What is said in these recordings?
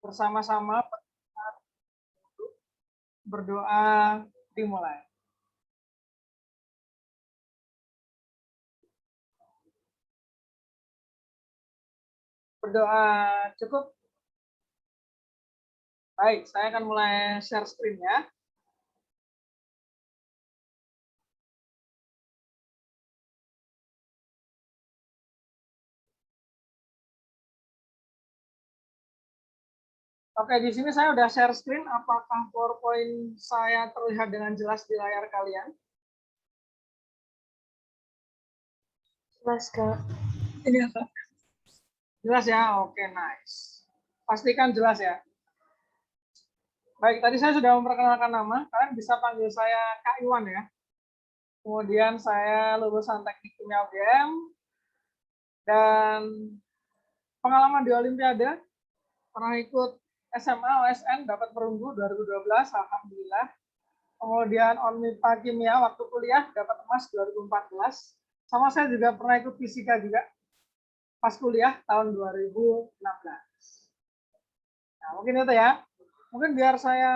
bersama-sama berdoa dimulai. Berdoa cukup? Baik, saya akan mulai share screen-nya. Oke, di sini saya udah share screen. Apakah PowerPoint saya terlihat dengan jelas di layar kalian? Jelas, Kak. Ini jelas ya? Oke, nice. Pastikan jelas ya. Baik, tadi saya sudah memperkenalkan nama. Kalian bisa panggil saya Kak Iwan ya. Kemudian saya lulusan Teknik Kimia UGM. Dan pengalaman di Olimpiade. Pernah ikut SMA, OSN, dapat perunggu 2012, alhamdulillah. Kemudian ONMIPA Kimia waktu kuliah dapat emas 2014. Sama saya juga pernah ikut fisika juga pas kuliah tahun 2016. Nah, mungkin itu ya. Mungkin biar saya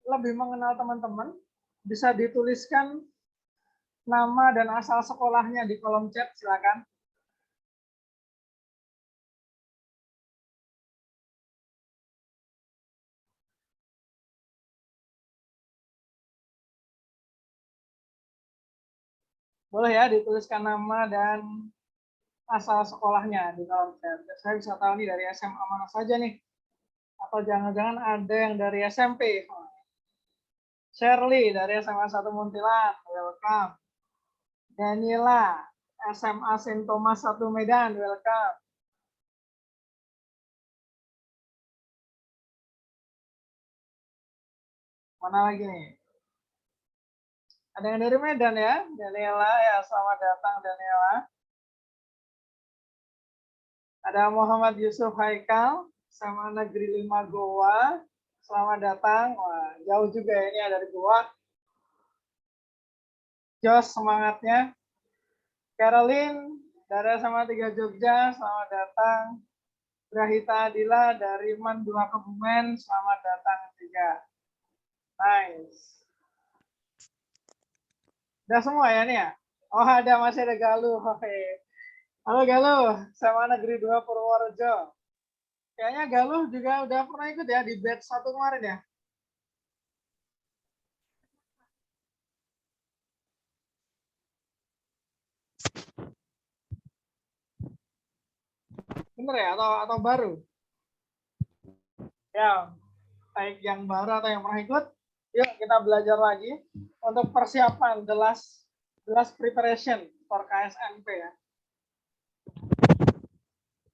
lebih mengenal teman-teman, bisa dituliskan nama dan asal sekolahnya di kolom chat, silakan. Boleh ya dituliskan nama dan asal sekolahnya di kolom chat. Saya bisa tahu nih dari SMA mana saja nih. Atau jangan-jangan ada yang dari SMP. Shirley dari SMA 1 Muntilan, welcome. Danila, SMA Saint Thomas 1 Medan, welcome. Mana lagi nih? Ada yang dari Medan ya? Danila, ya selamat datang Danila. Ada Muhammad Yusuf Haikal, SMA Negeri 5 Goa. Selamat datang. Wah, jauh juga ya, ini ada dari Goa. Jos semangatnya. Caroline dari SMA 3 Jogja, selamat datang. Grahita Adila dari MAN 2 Kebumen, selamat datang juga. Nice. Udah semua ya nih ya? Oh ada, masih ada Galuh. Oke. Halo Galuh, SMA Negeri 2 Purworejo. Kayaknya Galuh juga udah pernah ikut ya di batch 1 kemarin ya? Bener ya? Atau baru? Ya, baik yang baru atau yang pernah ikut, yuk kita belajar lagi untuk persiapan the last preparation for KSNP ya.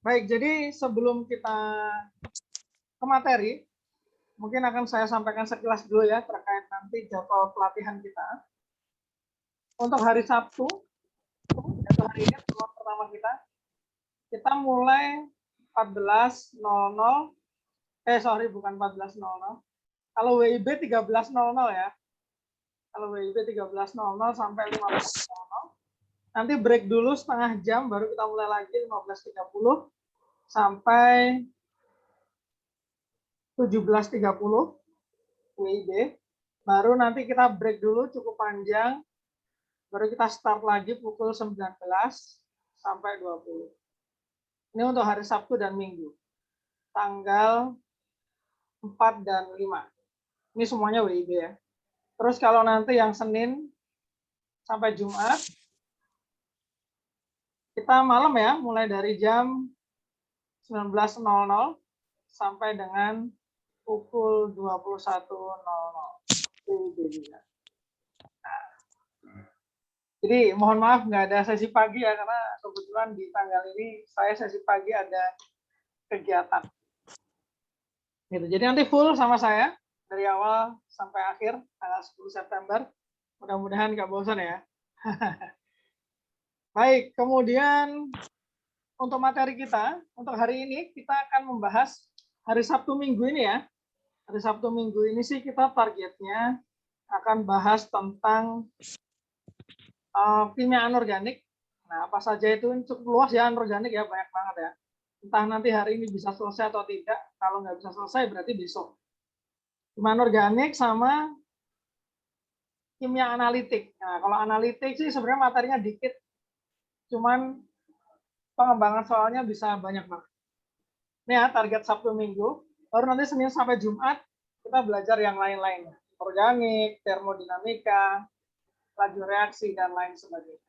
Baik, jadi sebelum kita ke materi, mungkin akan saya sampaikan sekilas dulu ya terkait nanti jadwal pelatihan kita. Untuk hari Sabtu, yaitu hari ini pertama kita mulai 14.00. Bukan 14.00. Kalau WIB 13.00 ya. Kalau WIB 13.00 sampai 15.00. Nanti break dulu setengah jam, baru kita mulai lagi 15.30 sampai 17.30 WIB. Baru nanti kita break dulu cukup panjang, baru kita start lagi pukul 19 sampai 20. Ini untuk hari Sabtu dan Minggu. Tanggal 4 dan 5. Ini semuanya WIB ya. Terus kalau nanti yang Senin sampai Jumat, kita malam ya, mulai dari jam 19.00 sampai dengan pukul 21.00. Nah, jadi mohon maaf nggak ada sesi pagi ya, karena kebetulan di tanggal ini saya sesi pagi ada kegiatan. Gitu. Jadi nanti full sama saya dari awal sampai akhir tanggal 10 September. Mudah-mudahan nggak bosan ya. Baik, kemudian untuk materi kita, untuk hari ini kita akan membahas hari Sabtu Minggu ini ya. Hari Sabtu Minggu ini sih kita targetnya akan bahas tentang kimia anorganik. Nah, apa saja itu cukup luas ya anorganik ya, banyak banget ya. Entah nanti hari ini bisa selesai atau tidak, Kalau nggak bisa selesai berarti besok. Kimia organik sama kimia analitik. Nah, kalau analitik sih sebenarnya materinya dikit, cuman pengembangan soalnya bisa banyak banget. Ini ya target Sabtu Minggu. Baru nanti Senin sampai Jumat kita belajar yang lain-lainnya. Organik, termodinamika, laju reaksi, dan lain sebagainya.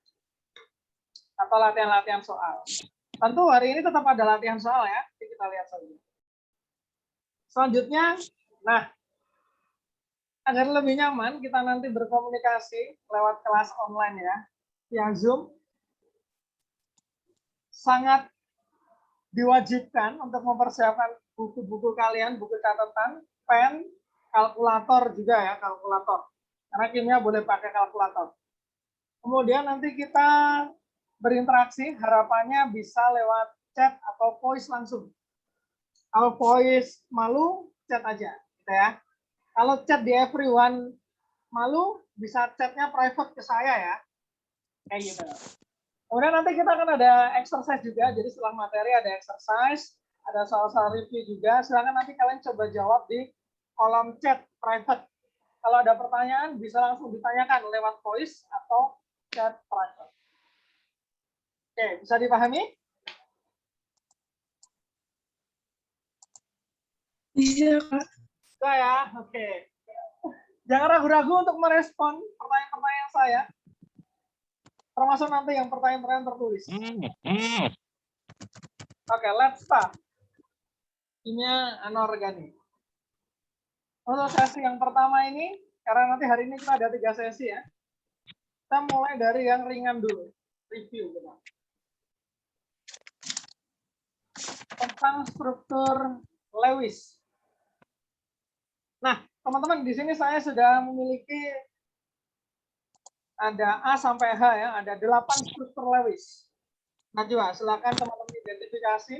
Atau latihan-latihan soal. Tentu hari ini tetap ada latihan soal ya. Jadi kita lihat saja. Selanjutnya, nah, agar lebih nyaman kita nanti berkomunikasi lewat kelas online ya, via Zoom, sangat diwajibkan untuk mempersiapkan buku-buku kalian, buku catatan, pen, kalkulator juga ya, kalkulator. Karena kimia boleh pakai kalkulator. Kemudian nanti kita berinteraksi, harapannya bisa lewat chat atau voice langsung. Kalau voice malu, chat aja, gitu ya. Kalau chat di everyone malu, bisa chatnya private ke saya ya, kayak gitu. Kemudian nanti kita akan ada exercise juga, jadi setelah materi ada exercise, ada soal-soal review juga. Silakan nanti kalian coba jawab di kolom chat private. Kalau ada pertanyaan bisa langsung ditanyakan lewat voice atau chat private. Oke, bisa dipahami? Bisa, Kak. Bisa ya, oke. Jangan ragu-ragu untuk merespon pertanyaan-pertanyaan saya, termasuk nanti yang pertanyaan-pertanyaan tertulis. Oke, let's start. Kimia anorganik. Untuk sesi yang pertama ini, karena nanti hari ini kita ada 3 sesi ya, kita mulai dari yang ringan dulu, review gitu. Tentang struktur Lewis. Nah, teman-teman, di sini saya sudah memiliki ada A sampai H ya, ada 8 struktur Lewis. Nah, juga silakan teman-teman identifikasi,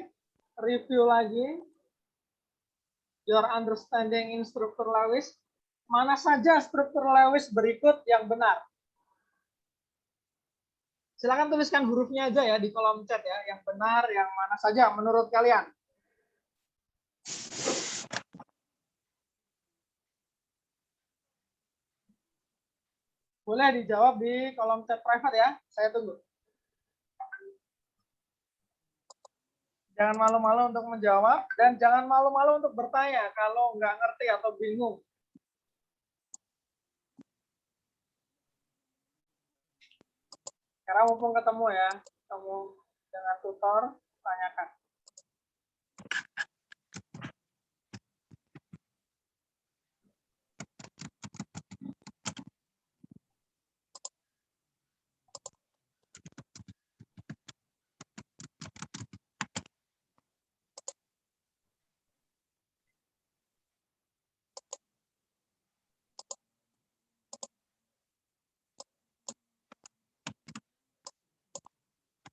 review lagi your understanding in struktur Lewis. Mana saja struktur Lewis berikut yang benar? Silakan tuliskan hurufnya aja ya di kolom chat ya, yang benar, yang mana saja menurut kalian. Boleh dijawab di kolom chat private ya, saya tunggu. Jangan malu-malu untuk menjawab, dan jangan malu-malu untuk bertanya kalau nggak ngerti atau bingung. Karena mumpung ketemu ya, ketemu dengan tutor, tanyakan.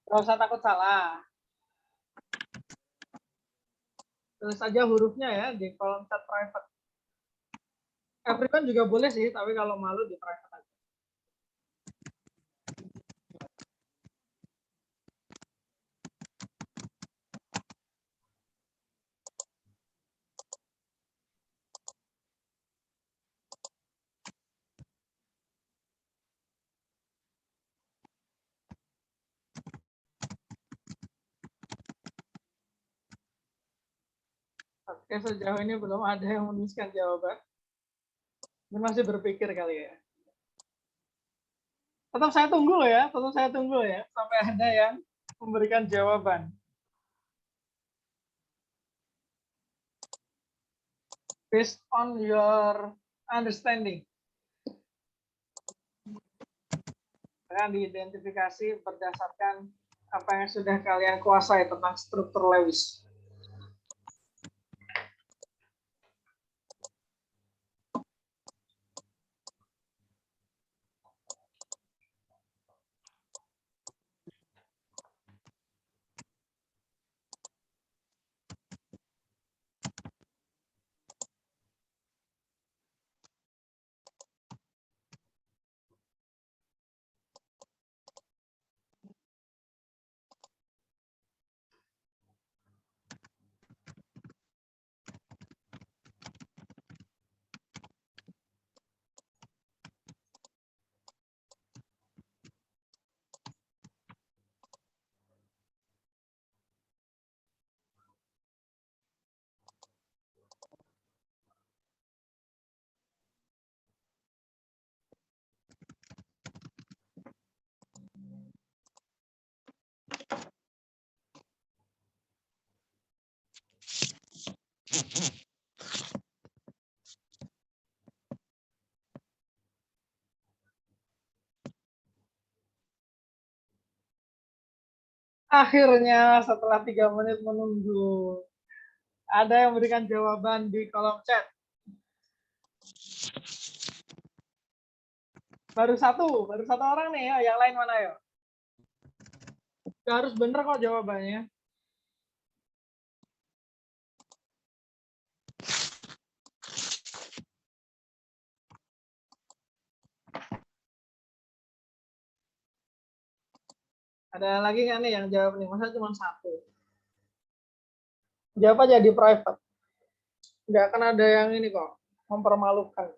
Nggak usah takut salah. Tulis saja hurufnya ya di kolom chat private. Everyone juga boleh sih, tapi kalau malu di private aja. Oke, sejauh ini belum ada yang menuliskan jawaban. Ini masih berpikir kali ya. Tetap saya tunggu loh ya, tetap saya tunggu ya, sampai ada yang memberikan jawaban. Based on your understanding. Akan diidentifikasi berdasarkan apa yang sudah kalian kuasai tentang struktur Lewis. Akhirnya setelah 3 menit menunggu, ada yang memberikan jawaban di kolom chat. Baru satu orang nih ya, yang lain mana ya? Gak harus bener kok jawabannya. Ada lagi nggak nih yang jawab nih? Masa cuma satu? Jawab aja di private. Nggak akan ada yang ini kok, mempermalukan.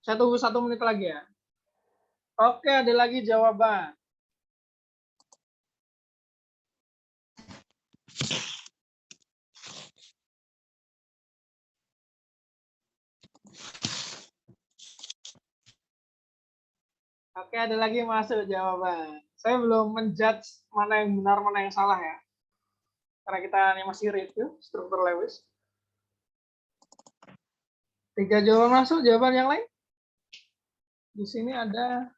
Saya tunggu 1 menit lagi ya. Oke, ada lagi jawaban. Oke, ada lagi masuk jawaban. Saya belum menjudge mana yang benar, mana yang salah ya. Karena kita ini masih review struktur Lewis. 3 jawaban masuk, jawaban yang lain? Di sini ada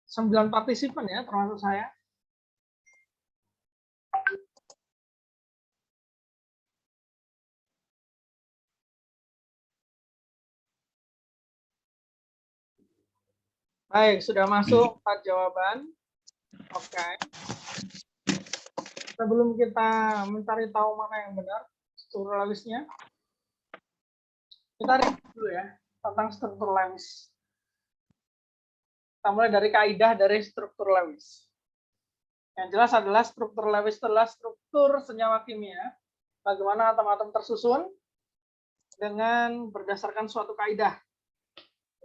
9 partisipan ya, termasuk saya. Baik, sudah masuk 4 jawaban. Oke. Sebelum kita mencari tahu mana yang benar struktur Lewisnya, kita review dulu ya tentang struktur Lewis. Kita mulai dari kaidah dari struktur Lewis. Yang jelas adalah struktur Lewis adalah struktur senyawa kimia, bagaimana atom-atom tersusun dengan berdasarkan suatu kaidah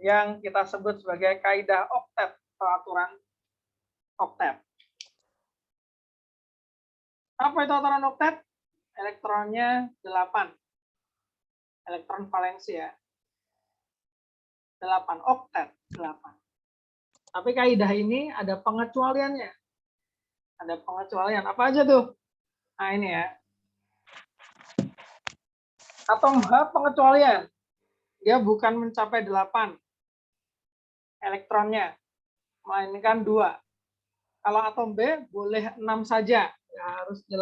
yang kita sebut sebagai kaidah oktet atau aturan oktet. Apa itu aturan oktet? Elektronnya 8. Elektron valensi ya. 8 oktet, 8. Tapi kaidah ini ada pengecualiannya. Ada pengecualian. Apa aja tuh? Nah, ini ya. Atom H pengecualian. Dia bukan mencapai 8 elektronnya, melainkan 2. Kalau atom B boleh 6 saja, ya harus 8.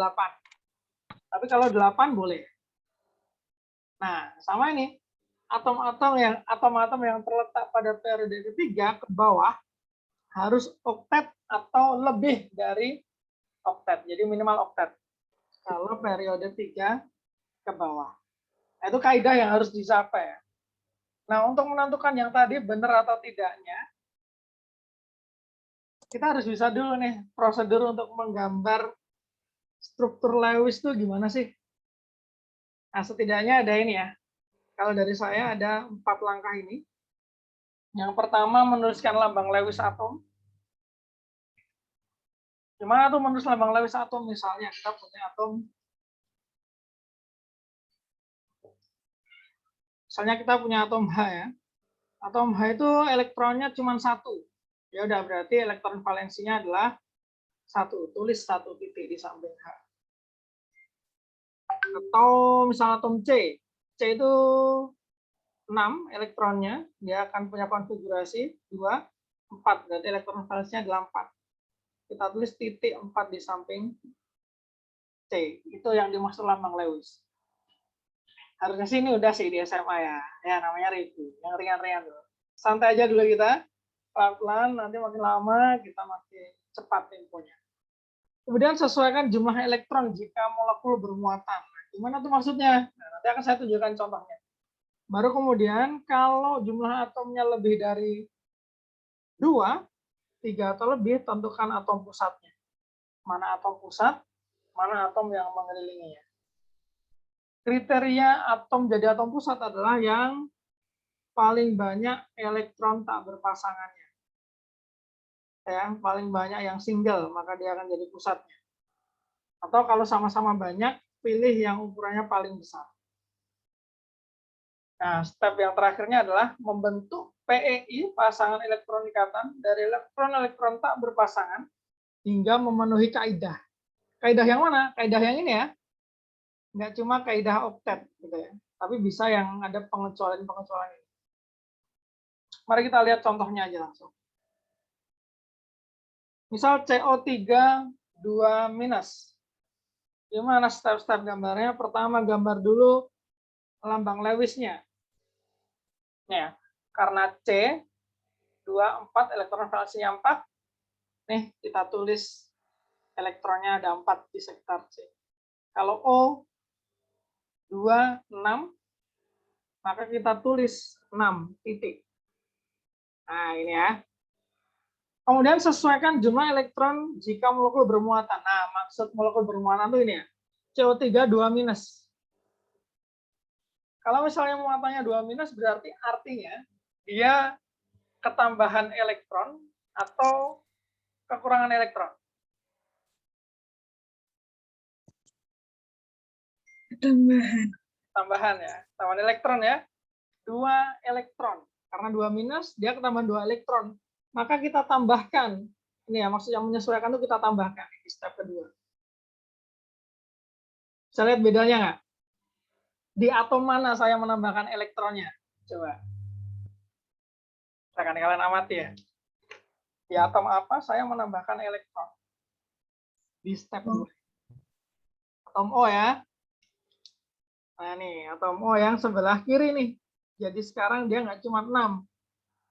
Tapi kalau 8 boleh. Nah, sama ini. Atom-atom yang terletak pada periode ketiga ke bawah harus oktet atau lebih dari oktet. Jadi minimal oktet. Kalau periode 3 ke bawah. Nah, itu kaidah yang harus dicapai. Nah, untuk menentukan yang tadi benar atau tidaknya, kita harus bisa dulu nih prosedur untuk menggambar struktur Lewis itu gimana sih? Nah, setidaknya ada ini ya. Kalau dari saya ada 4 langkah ini. Yang pertama menuliskan lambang Lewis atom. Gimana tuh menulis lambang Lewis atom? Misalnya kita punya atom. Misalnya kita punya atom H ya. Atom H itu elektronnya cuma 1. Ya udah berarti elektron valensinya adalah 1. Tulis 1 titik di samping H. Atau misalnya atom C. C itu 6 elektronnya, dia akan punya konfigurasi 2, 4. Berarti elektron valensinya adalah 4. Kita tulis titik 4 di samping C. Itu yang dimaksud lambang Lewis. Harusnya sih ini udah sih di SMA ya. Ya namanya review. Yang ringan-ringan dulu. Santai aja dulu kita. Pelan-pelan, nanti makin lama kita makin cepat infonya. Kemudian sesuaikan jumlah elektron jika molekul bermuatan. Gimana tuh maksudnya? Nah, nanti akan saya tunjukkan contohnya. Baru kemudian kalau jumlah atomnya lebih dari 2, 3 atau lebih, tentukan atom pusatnya. Mana atom pusat, mana atom yang mengelilinginya. Kriteria atom jadi atom pusat adalah yang paling banyak elektron tak berpasangannya. Ya, paling banyak yang single, maka dia akan jadi pusatnya. Atau kalau sama-sama banyak, pilih yang ukurannya paling besar. Nah, step yang terakhirnya adalah membentuk PEI, pasangan elektron ikatan, dari elektron-elektron tak berpasangan hingga memenuhi kaidah. Kaidah yang mana? Kaidah yang ini ya. Nggak cuma kaidah oktet gitu ya, tapi bisa yang ada pengecualian-pengecualian ini. Mari kita lihat contohnya aja langsung. Misal CO3 2-. Gimana step-step gambarnya? Pertama gambar dulu lambang Lewis-nya. Ya, karena C 24 elektron valensinya 4, nih kita tulis elektronnya ada 4 di sekitar C. Kalau O 2 6, maka kita tulis 6 titik. Nah, ini ya. Kemudian sesuaikan jumlah elektron jika molekul bermuatan. Nah, maksud molekul bermuatan itu ini ya. CO3 2-. Kalau misalnya muatannya 2- berarti artinya dia ketambahan elektron atau kekurangan elektron. Tambahan ya, tambahan elektron ya. 2 elektron. Karena 2- dia ketambahan 2 elektron. Maka kita tambahkan. Ini ya, maksudnya menyesuaikan itu kita tambahkan di step kedua. Bisa lihat bedanya nggak? Di atom mana saya menambahkan elektronnya? Coba. Silakan kalian amati ya. Di atom apa saya menambahkan elektron? Di step 2. Atom O ya. Nah nih, atom O yang sebelah kiri nih. Jadi sekarang dia nggak cuma 6,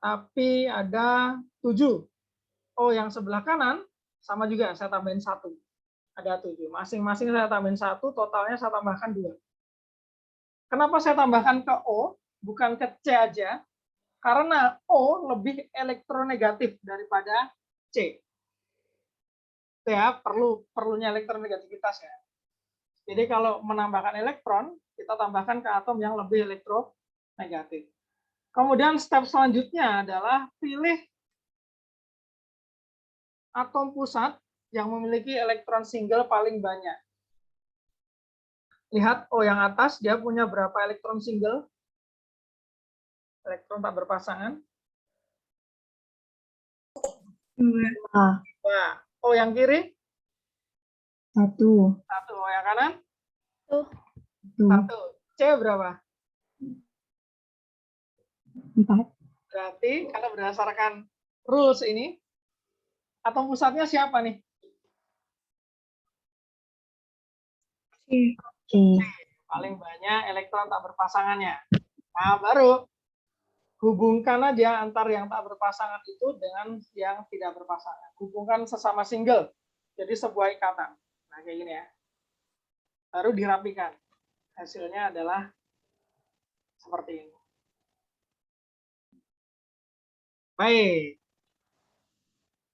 tapi ada 7. O yang sebelah kanan, sama juga, saya tambahin 1. Ada 7. Masing-masing saya tambahin 1, totalnya saya tambahkan 2. Kenapa saya tambahkan ke O, bukan ke C aja? Karena O lebih elektronegatif daripada C. Itu ya, perlunya elektronegativitas ya. Jadi kalau menambahkan elektron, kita tambahkan ke atom yang lebih elektronegatif. Kemudian step selanjutnya adalah pilih atom pusat yang memiliki elektron single paling banyak. Lihat O yang atas, dia punya berapa elektron single? Elektron tak berpasangan. 2. O yang kiri? 1. 1. O yang kanan? 1. C berapa? 4. Berarti kalau berdasarkan rules ini, atom pusatnya siapa nih? C. Paling banyak elektron tak berpasangannya. Nah, baru hubungkan aja antar yang tak berpasangan itu dengan yang tidak berpasangan. Hubungkan sesama single. Jadi sebuah ikatan. Nah, kayak gini ya. Baru dirapikan. Hasilnya adalah seperti ini. Baik.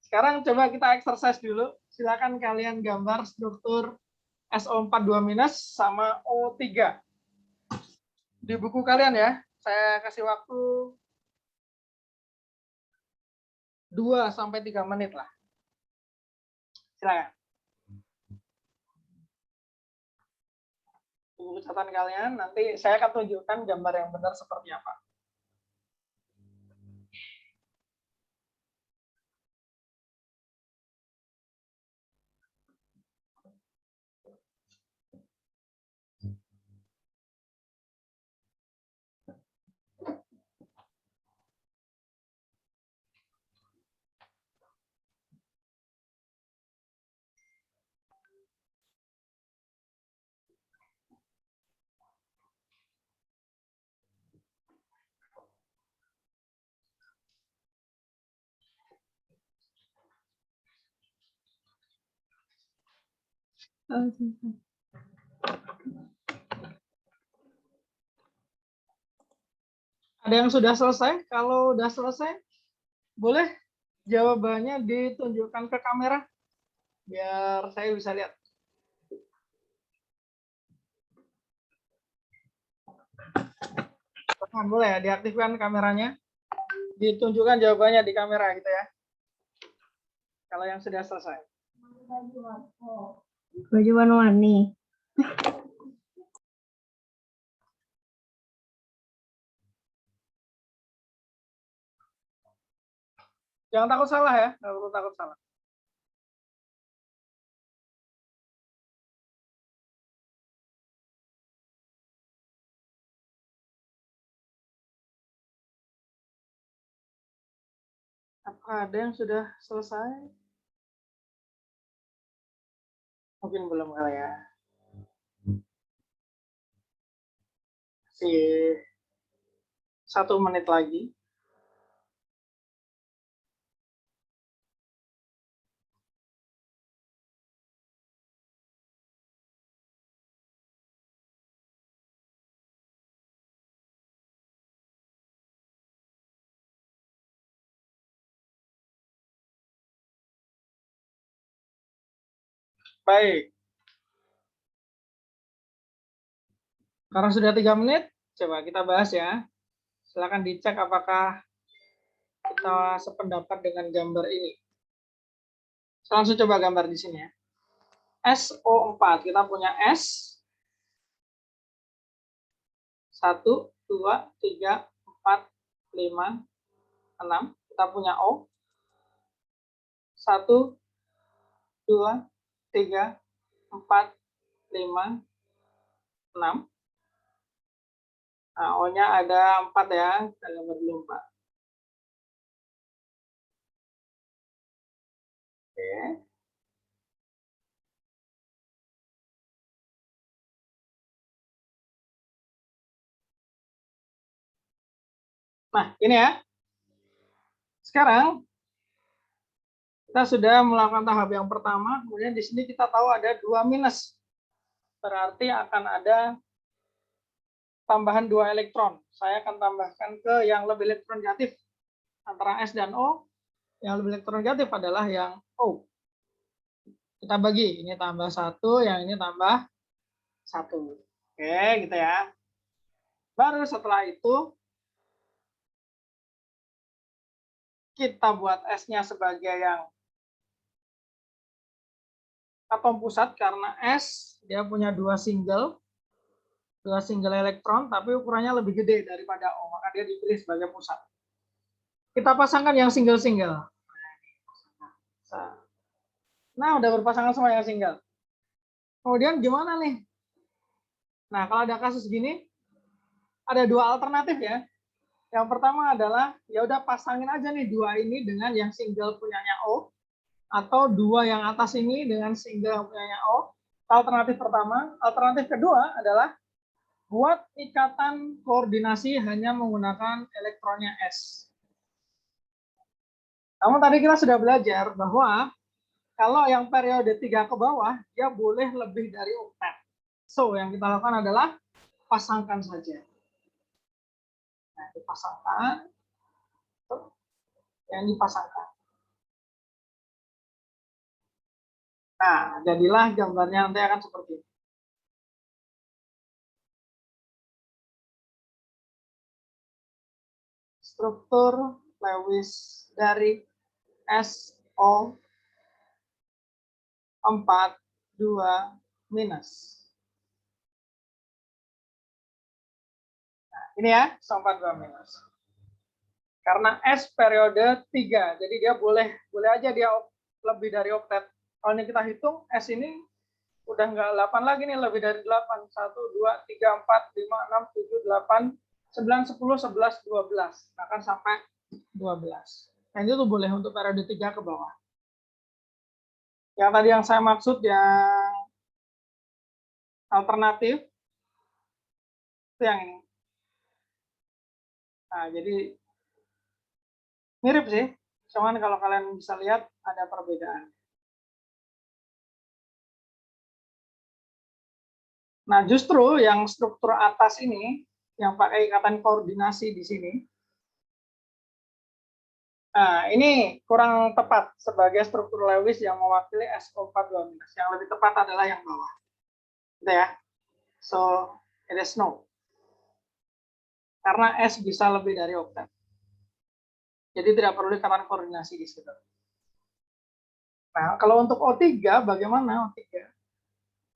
Sekarang coba kita exercise dulu. Silakan kalian gambar struktur SO4 2- sama O3. Di buku kalian ya. Saya kasih waktu 2-3 menit lah. Silakan. Buku catatan kalian, nanti saya akan tunjukkan gambar yang benar seperti apa. Ada yang sudah selesai? Kalau sudah selesai, boleh jawabannya ditunjukkan ke kamera, biar saya bisa lihat. Boleh ya, diaktifkan kameranya, ditunjukkan jawabannya di kamera gitu ya. Kalau yang sudah selesai. Baju warna-warni. Jangan takut salah ya, nggak perlu takut salah. Ada yang sudah selesai? Mungkin belum kali ya. Masih 1 menit lagi. Baik. Karena sudah 3 menit, coba kita bahas ya. Silakan dicek apakah kita sependapat dengan gambar ini. Saya langsung coba gambar di sini ya. SO4, kita punya S. 1, 2, 3, 4, 5, 6. Kita punya O. 1, 2, 3, 4, 5, 6. Nah, O-nya ada 4 ya. Kita gambar dulu 4. Oke. Nah, ini ya. Sekarang kita sudah melakukan tahap yang pertama, kemudian di sini kita tahu ada 2 minus. Berarti akan ada tambahan 2 elektron. Saya akan tambahkan ke yang lebih elektron negatif. Antara S dan O, yang lebih elektron negatif adalah yang O. Kita bagi, ini tambah 1, yang ini tambah 1. Oke, gitu ya. Baru setelah itu, kita buat S-nya sebagai yang atom pusat, karena S dia punya 2 single elektron, tapi ukurannya lebih gede daripada O, maka dia dipilih sebagai pusat. Kita pasangkan yang single-single. Nah, udah berpasangan semua yang single. Kemudian gimana nih? Nah, kalau ada kasus gini, ada 2 alternatif ya. Yang pertama adalah, ya udah pasangin aja nih 2 ini dengan yang single punyanya O, atau 2 yang atas ini dengan single punyanya O. Alternatif pertama. Alternatif kedua adalah buat ikatan koordinasi hanya menggunakan elektronnya S. Namun tadi kita sudah belajar bahwa kalau yang periode 3 ke bawah, dia boleh lebih dari oktet. So, yang kita lakukan adalah pasangkan saja. Nah, dipasangkan. Yang dipasangkan. Nah, jadilah gambarnya nanti akan seperti ini. Struktur Lewis dari SO42 minus. Nah, ini ya, SO42 minus. Karena S periode 3, jadi dia boleh aja dia lebih dari oktet. Kalau ini kita hitung, S ini udah nggak 8 lagi nih, lebih dari 8. 1, 2, 3, 4, 5, 6, 7, 8, 9, 10, 11, 12. Bahkan sampai 12. Nah, itu tuh boleh untuk periode 3 ke bawah. Yang tadi yang saya maksud yang alternatif, itu yang ini. Nah, jadi mirip sih, cuman kalau kalian bisa lihat ada perbedaan. Nah, justru yang struktur atas ini, yang pakai ikatan koordinasi di sini, nah, ini kurang tepat sebagai struktur Lewis yang mewakili SO42 minus. Yang lebih tepat adalah yang bawah. Gitu ya. So, it is no. Karena S bisa lebih dari oktet. Jadi tidak perlu ikatan koordinasi di situ. Nah, kalau untuk O3 bagaimana O3?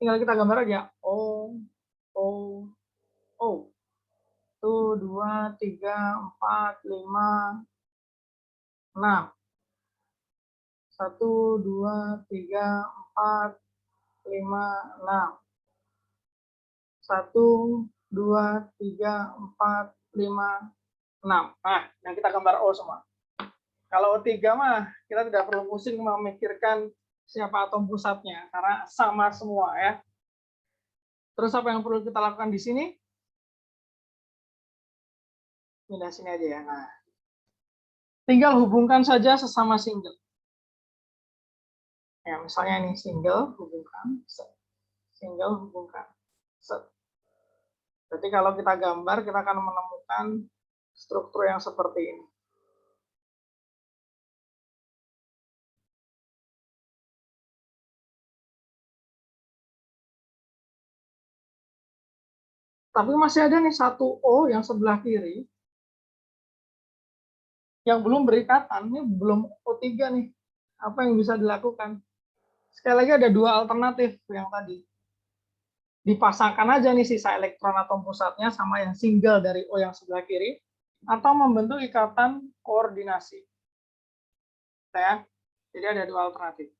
Tinggal kita gambar aja. O, O, O. 1, 2, 3, 4, 5, 6. 1, 2, 3, 4, 5, 6. 1, 2, 3, 4, 5, 6. Nah, yang kita gambar O semua. Kalau O3 mah kita tidak perlu pusing memikirkan siapa atom pusatnya karena sama semua ya. Terus apa yang perlu kita lakukan di sini? Pindah sini aja ya. Nah, tinggal hubungkan saja sesama single. Ya, misalnya ini single hubungkan, single hubungkan. Berarti kalau kita gambar, kita akan menemukan struktur yang seperti ini. Tapi masih ada nih satu O yang sebelah kiri, yang belum berikatan, ini belum O3 nih. Apa yang bisa dilakukan? Sekali lagi ada dua alternatif yang tadi. Dipasangkan aja nih sisa elektron atom pusatnya sama yang single dari O yang sebelah kiri, atau membentuk ikatan koordinasi. Ya, jadi ada dua alternatif.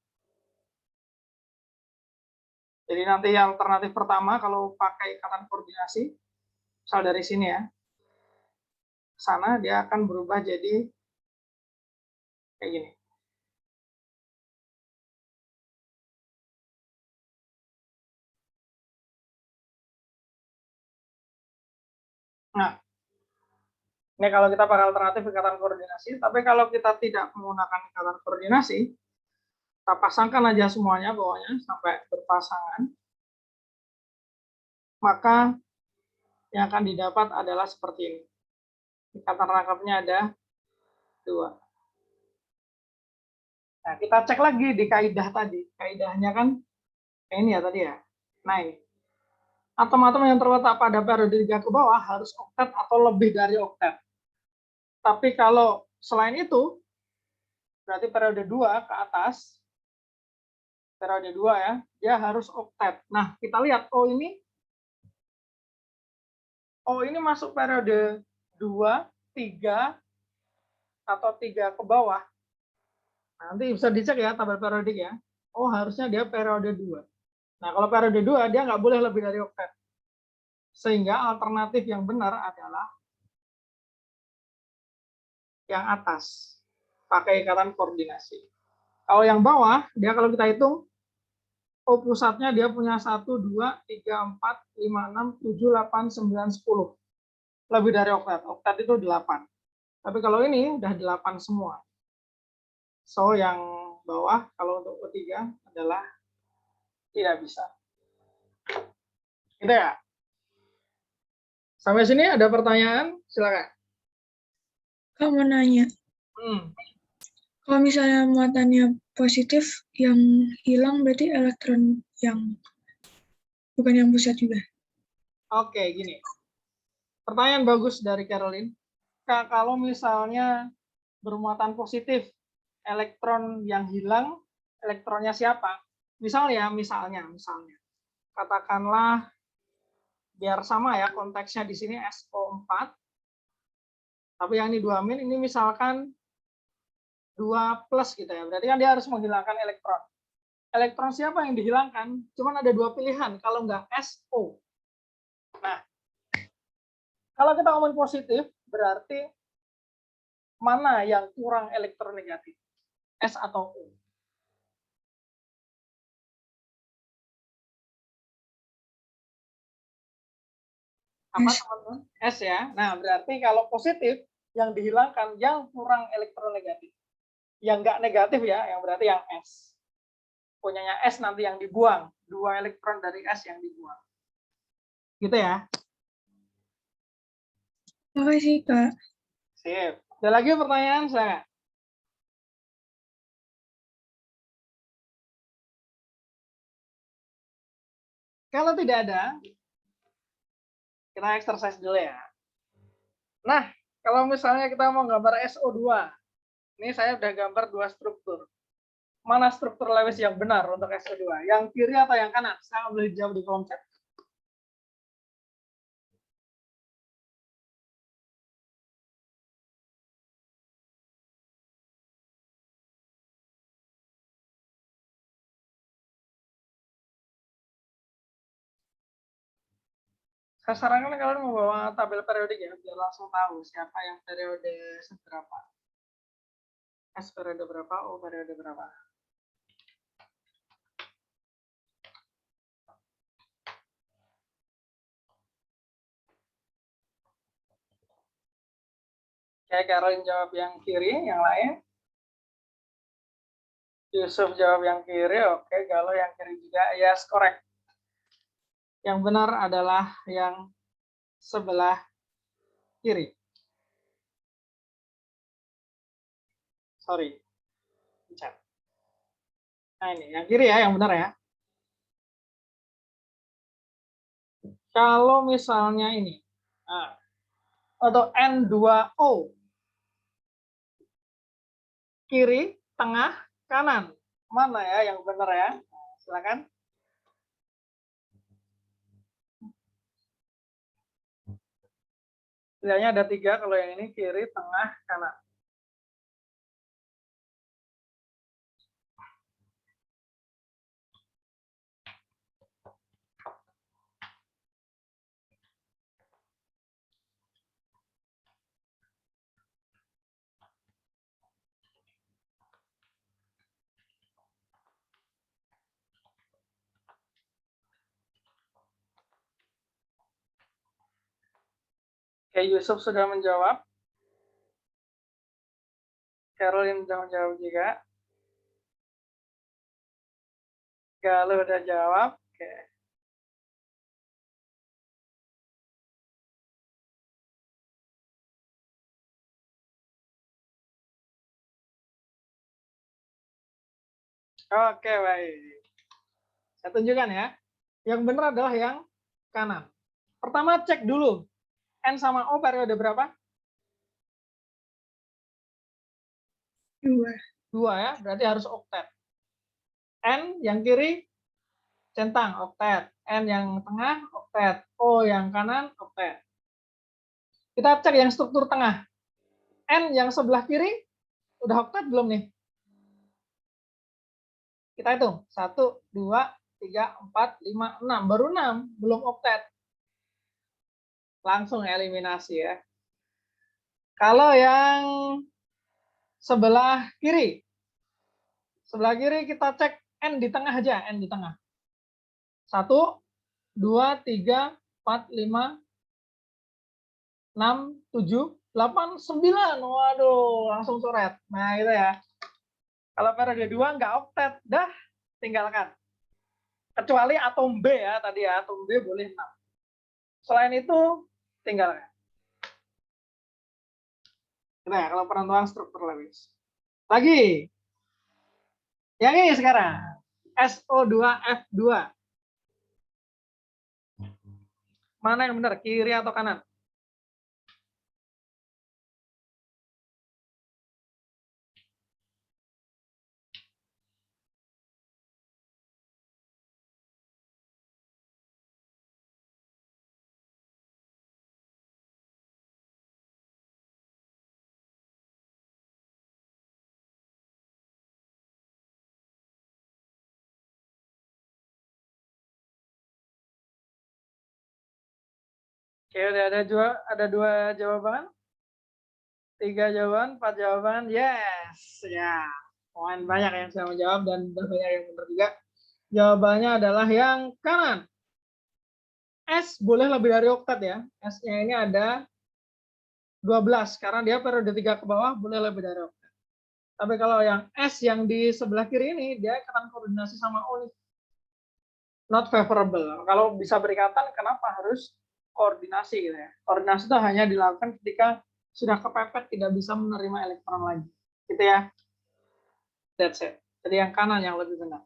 Jadi nanti alternatif pertama kalau pakai ikatan koordinasi, misal dari sini ya, sana dia akan berubah jadi kayak gini. Nah, ini kalau kita pakai alternatif ikatan koordinasi, tapi kalau kita tidak menggunakan ikatan koordinasi, kita pasangkan aja semuanya bawahnya sampai berpasangan, maka yang akan didapat adalah seperti ini. Ikatan rangkapnya ada 2. Nah, kita cek lagi di kaidah tadi. Kaidahnya kan ini ya tadi ya. Nah, ini. Atom-atom yang terletak pada periode 3 ke bawah harus oktet atau lebih dari oktet. Tapi kalau selain itu, berarti periode 2 ke atas, periode 2 ya, dia harus oktet. Nah, kita lihat O ini masuk periode 2, 3, atau 3 ke bawah. Nanti bisa dicek ya tabel periodik ya. Oh, harusnya dia periode 2. Nah, kalau periode 2, dia nggak boleh lebih dari oktet. Sehingga alternatif yang benar adalah yang atas, pakai ikatan koordinasi. Kalau yang bawah, dia kalau kita hitung, O pusatnya dia punya 1, 2, 3, 4, 5, 6, 7, 8, 9, 10. Lebih dari oktet. Oktet itu 8. Tapi kalau ini udah 8 semua. So, yang bawah kalau untuk O3 adalah tidak bisa. Gitu ya? Sampai sini ada pertanyaan? Silakan. Kak mau nanya, kalau misalnya muatannya positif, yang hilang berarti elektron yang bukan yang pusat juga. Oke, gini. Pertanyaan bagus dari Caroline. Kak, kalau misalnya bermuatan positif, elektron yang hilang, elektronnya siapa? Misalnya, katakanlah biar sama ya konteksnya di sini SO4, tapi yang ini 2-, ini misalkan 2+ gitu ya. Berarti kan dia harus menghilangkan elektron. Elektron siapa yang dihilangkan? Cuman ada 2 pilihan, kalau nggak SO. Nah, kalau kita ngomong positif, berarti mana yang kurang elektronegatif? S atau O? Apa teman-teman? S ya. Nah, berarti kalau positif, yang dihilangkan yang kurang elektronegatif. Yang nggak negatif ya, yang berarti yang S. Punyanya S nanti yang dibuang. 2 elektron dari S yang dibuang. Gitu ya. Makasih, Kak. Sip. Ada lagi pertanyaan saya? Kalau tidak ada, kita exercise dulu ya. Nah, kalau misalnya kita mau gambar SO2, ini saya udah gambar 2 struktur. Mana struktur Lewis yang benar untuk SO2? Yang kiri atau yang kanan? Saya boleh jawab di kolom chat. Saya sarankan kalian membawa tabel periodik ya, biar langsung tahu siapa yang periode seberapa. S periode berapa, O periode berapa. Oke, Caroline jawab yang kiri, yang lain. Yusuf jawab yang kiri, oke. Galuh yang kiri juga, yes, correct. Yang benar adalah yang sebelah kiri. Sorry. Pencet. Nah ini, yang kiri ya, yang benar ya. Kalau misalnya ini, atau N2O, kiri, tengah, kanan. Mana ya yang benar ya? Silakan. Pilihannya ada 3, kalau yang ini kiri, tengah, kanan. Oke, Yusuf sudah menjawab. Caroline sudah menjawab juga. Galuh udah jawab. Oke. Oke, baik. Saya tunjukkan ya. Yang benar adalah yang kanan. Pertama cek dulu. N sama O periode berapa? 2. 2 ya, berarti harus oktet. N yang kiri centang, oktet. N yang tengah, oktet. O yang kanan, oktet. Kita cek yang struktur tengah. N yang sebelah kiri, udah oktet belum nih? Kita hitung. 1, 2, 3, 4, 5, 6. Baru 6, belum oktet. Langsung eliminasi ya. Kalau yang sebelah kiri kita cek N di tengah aja, N di tengah. 1, 2, 3, 4, 5, 6, 7, 8, 9. Waduh, langsung coret. Nah, itu ya. Kalau periode 2 nggak oktet, dah tinggalkan. Kecuali atom B ya, tadi ya, atom B boleh 6. Selain itu, tinggalkan. Nah, kalau penentuan struktur Lewis. Lagi. Yang ini sekarang. SO2F2. Mana yang benar, kiri atau kanan? Oke, udah ada dua jawaban. 3 jawaban, 4 jawaban. Yes, ya. Banyak yang sudah menjawab dan banyak yang benar juga. Jawabannya adalah yang kanan. S boleh lebih dari oktet ya. S-nya ini ada 12 karena dia periode 3 ke bawah boleh lebih dari oktet. Tapi kalau yang S yang di sebelah kiri ini dia ikatan koordinasi sama O nih. Not favorable. Kalau bisa berikatan, kenapa harus koordinasi gitu ya? Koordinasi itu hanya dilakukan ketika sudah kepepet tidak bisa menerima elektron lagi. Gitu ya. That's it. Jadi yang kanan yang lebih benar.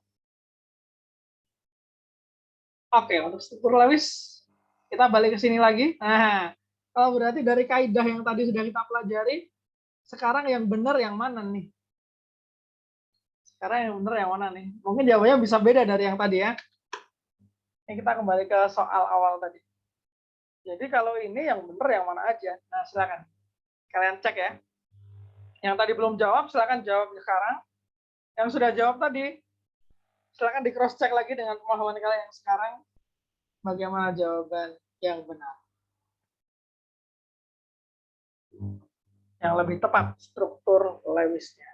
Oke, untuk struktur Lewis kita balik ke sini lagi. Nah, kalau berarti dari kaidah yang tadi sudah kita pelajari, sekarang yang benar yang mana nih? Sekarang yang benar yang mana nih? Mungkin jawabannya bisa beda dari yang tadi ya. Ini kita kembali ke soal awal tadi. Jadi kalau ini yang benar yang mana aja? Nah, silakan. Kalian cek ya. Yang tadi belum jawab, silakan jawab sekarang. Yang sudah jawab tadi, silakan di cross check lagi dengan pemahaman kalian yang sekarang. Bagaimana jawaban yang benar? Yang lebih tepat struktur Lewisnya.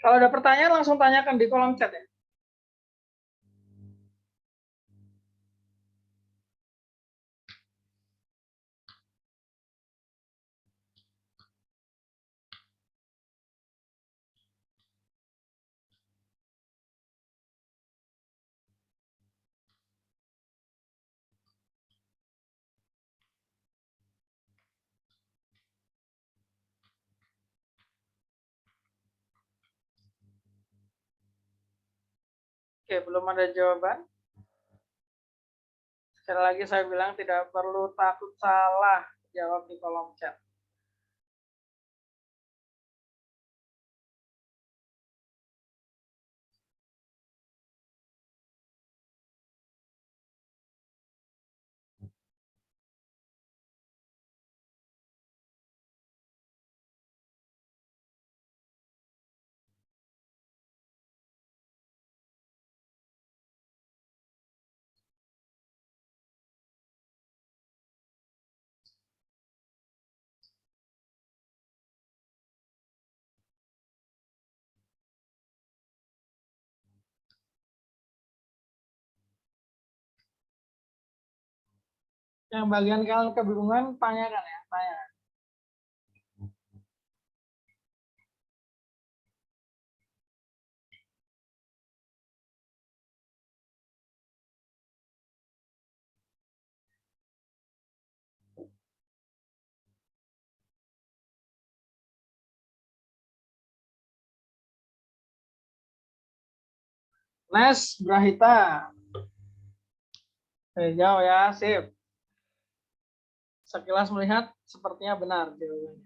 Kalau ada pertanyaan langsung tanyakan di kolom chat ya. Oke, belum ada jawaban. Sekali lagi saya bilang tidak perlu takut salah jawab di kolom chat. Yang bagian kalian kebingungan, tanyakan ya, tanyakan. Nes, Brahita. Jauh ya, sip. Sekilas melihat sepertinya benar jawabannya.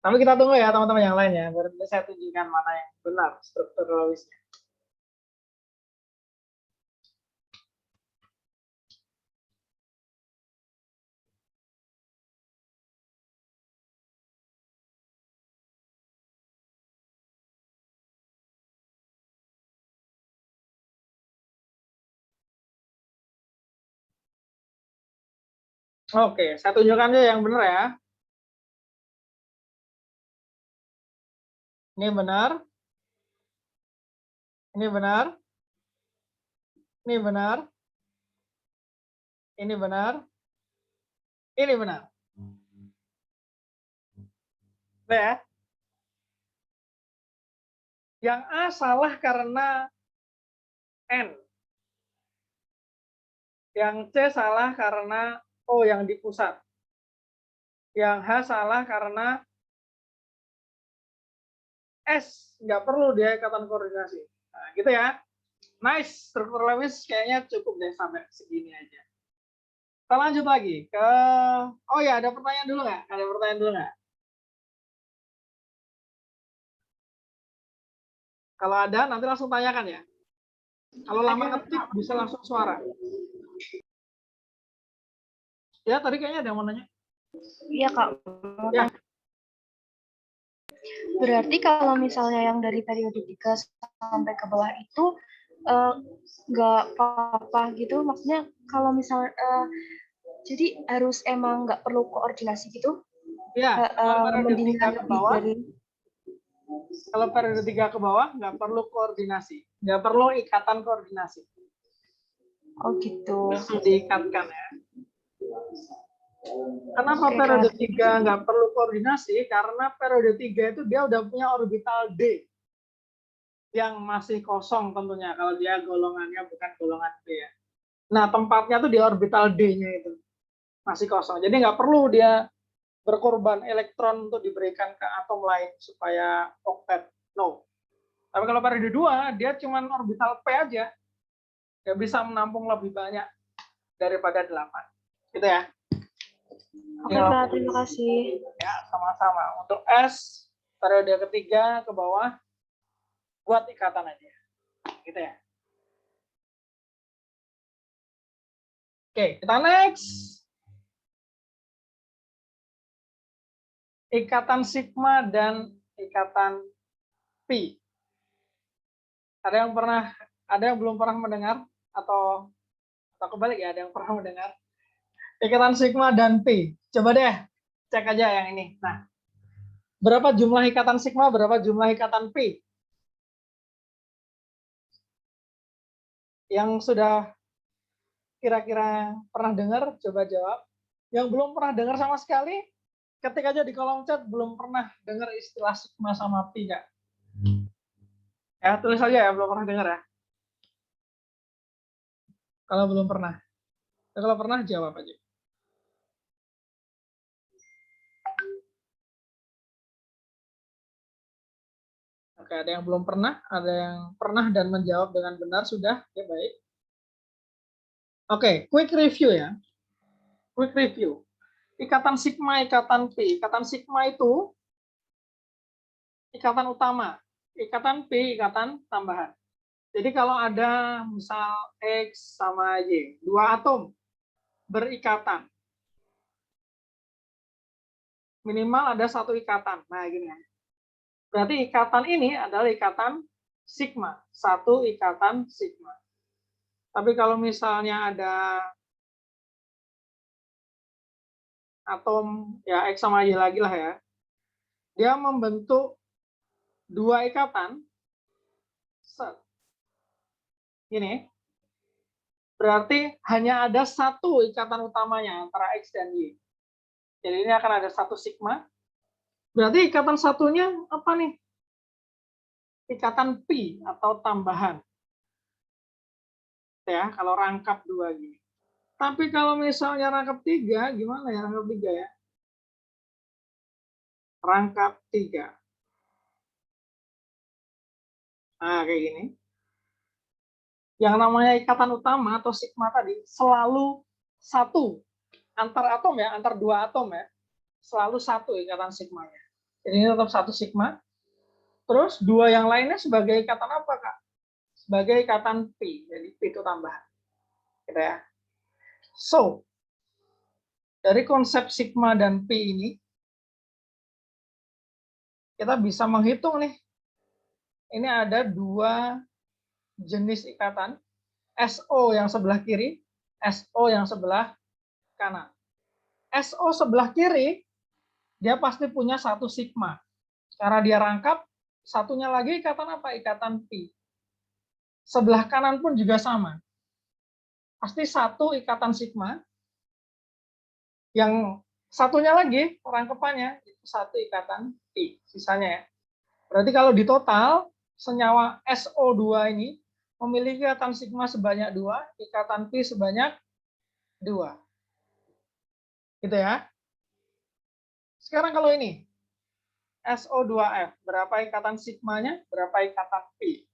Tapi kita tunggu ya teman-teman yang lain ya. Berarti saya tunjukkan mana yang benar struktur logisnya. Oke, saya tunjukkan aja yang benar ya. Ini benar. Ini benar. Ini benar. Ini benar. Ini benar. Udah ya. Yang A salah karena N. Yang C salah karena O yang di pusat. Yang H salah karena S. Nggak perlu dia ikatan koordinasi. Nah, gitu ya. Nice. Struktur Lewis kayaknya cukup deh sampai segini aja. Kita lanjut lagi ke... Oh ya, ada pertanyaan dulu nggak? Ada pertanyaan dulu nggak? Kalau ada, nanti langsung tanyakan ya. Kalau lama ngetik, bisa langsung suara. Ya, tadi kayaknya ada yang mau nanya. Iya, Kak. Ya. Berarti kalau misalnya yang dari periode 3 sampai ke bawah itu nggak apa-apa gitu. Maksudnya kalau misalnya jadi harus emang nggak perlu koordinasi gitu. Ya, kalau periode 3 ke bawah, dari... kalau periode 3 ke bawah nggak perlu koordinasi, nggak perlu ikatan koordinasi. Oh gitu. Langsung diikatkan ya. Kenapa periode 3 nggak perlu koordinasi? Karena periode 3 itu dia udah punya orbital D yang masih kosong tentunya kalau dia golongannya bukan golongan B ya. Nah, tempatnya tuh di orbital D-nya itu masih kosong. Jadi nggak perlu dia berkorban elektron untuk diberikan ke atom lain supaya oktet. No. Tapi kalau periode 2, dia cuma orbital P aja. Dia bisa menampung lebih banyak daripada 8. Gitu ya. Oke, Kak, terima kasih. Ya, sama-sama. Untuk S, periode ketiga ke bawah, buat ikatan aja. Gitu ya. Oke, kita next. Ikatan sigma dan ikatan pi. Ada yang belum pernah mendengar atau kebalik ya, ada yang pernah mendengar ikatan sigma dan pi. Coba deh cek aja yang ini. Nah, Berapa jumlah ikatan sigma, berapa jumlah ikatan P? Yang sudah kira-kira pernah dengar, coba jawab. Yang belum pernah dengar sama sekali, ketik aja di kolom chat, belum pernah dengar istilah sigma sama pi nggak? Ya, tulis aja ya, belum pernah dengar ya. Kalau belum pernah. Ya, kalau pernah, jawab aja. Oke, ada yang belum pernah, ada yang pernah dan menjawab dengan benar, sudah. Ya, baik. Oke, quick review ya. Quick review. Ikatan sigma, ikatan pi. Ikatan sigma itu ikatan utama. Ikatan pi, ikatan tambahan. Jadi kalau ada misal X sama Y, dua atom berikatan. Minimal ada satu ikatan. Nah, gini ya. Berarti ikatan ini adalah ikatan sigma. Satu ikatan sigma. Tapi kalau misalnya ada atom, ya X sama Y lagi lah ya, dia membentuk dua ikatan, ini berarti hanya ada satu ikatan utamanya antara X dan Y. Jadi ini akan ada satu sigma. Berarti ikatan satunya apa nih? Ikatan pi atau tambahan. Ya, kalau rangkap dua gini. Tapi kalau misalnya rangkap tiga, gimana ya rangkap tiga ya? Rangkap tiga. Nah, kayak gini. Yang namanya ikatan utama atau sigma tadi selalu satu. Antar atom ya, antar dua atom ya. Selalu satu ikatan sigmanya. Jadi ini tetap satu sigma. Terus dua yang lainnya sebagai ikatan apa, Kak? Sebagai ikatan pi. Jadi pi itu tambahan. Gitu ya. So, dari konsep sigma dan pi ini, kita bisa menghitung nih. Ini ada dua jenis ikatan. SO yang sebelah kiri, SO yang sebelah kanan. SO sebelah kiri, dia pasti punya satu sigma. Karena dia rangkap, satunya lagi ikatan apa? Ikatan pi. Sebelah kanan pun juga sama. Pasti satu ikatan sigma, yang satunya lagi rangkepannya itu satu ikatan pi. Sisanya ya. Berarti kalau di total, senyawa SO2 ini memiliki ikatan sigma sebanyak 2, ikatan pi sebanyak 2. Gitu ya. Sekarang kalau ini, SO2F, berapa ikatan sigmanya, berapa ikatan pi?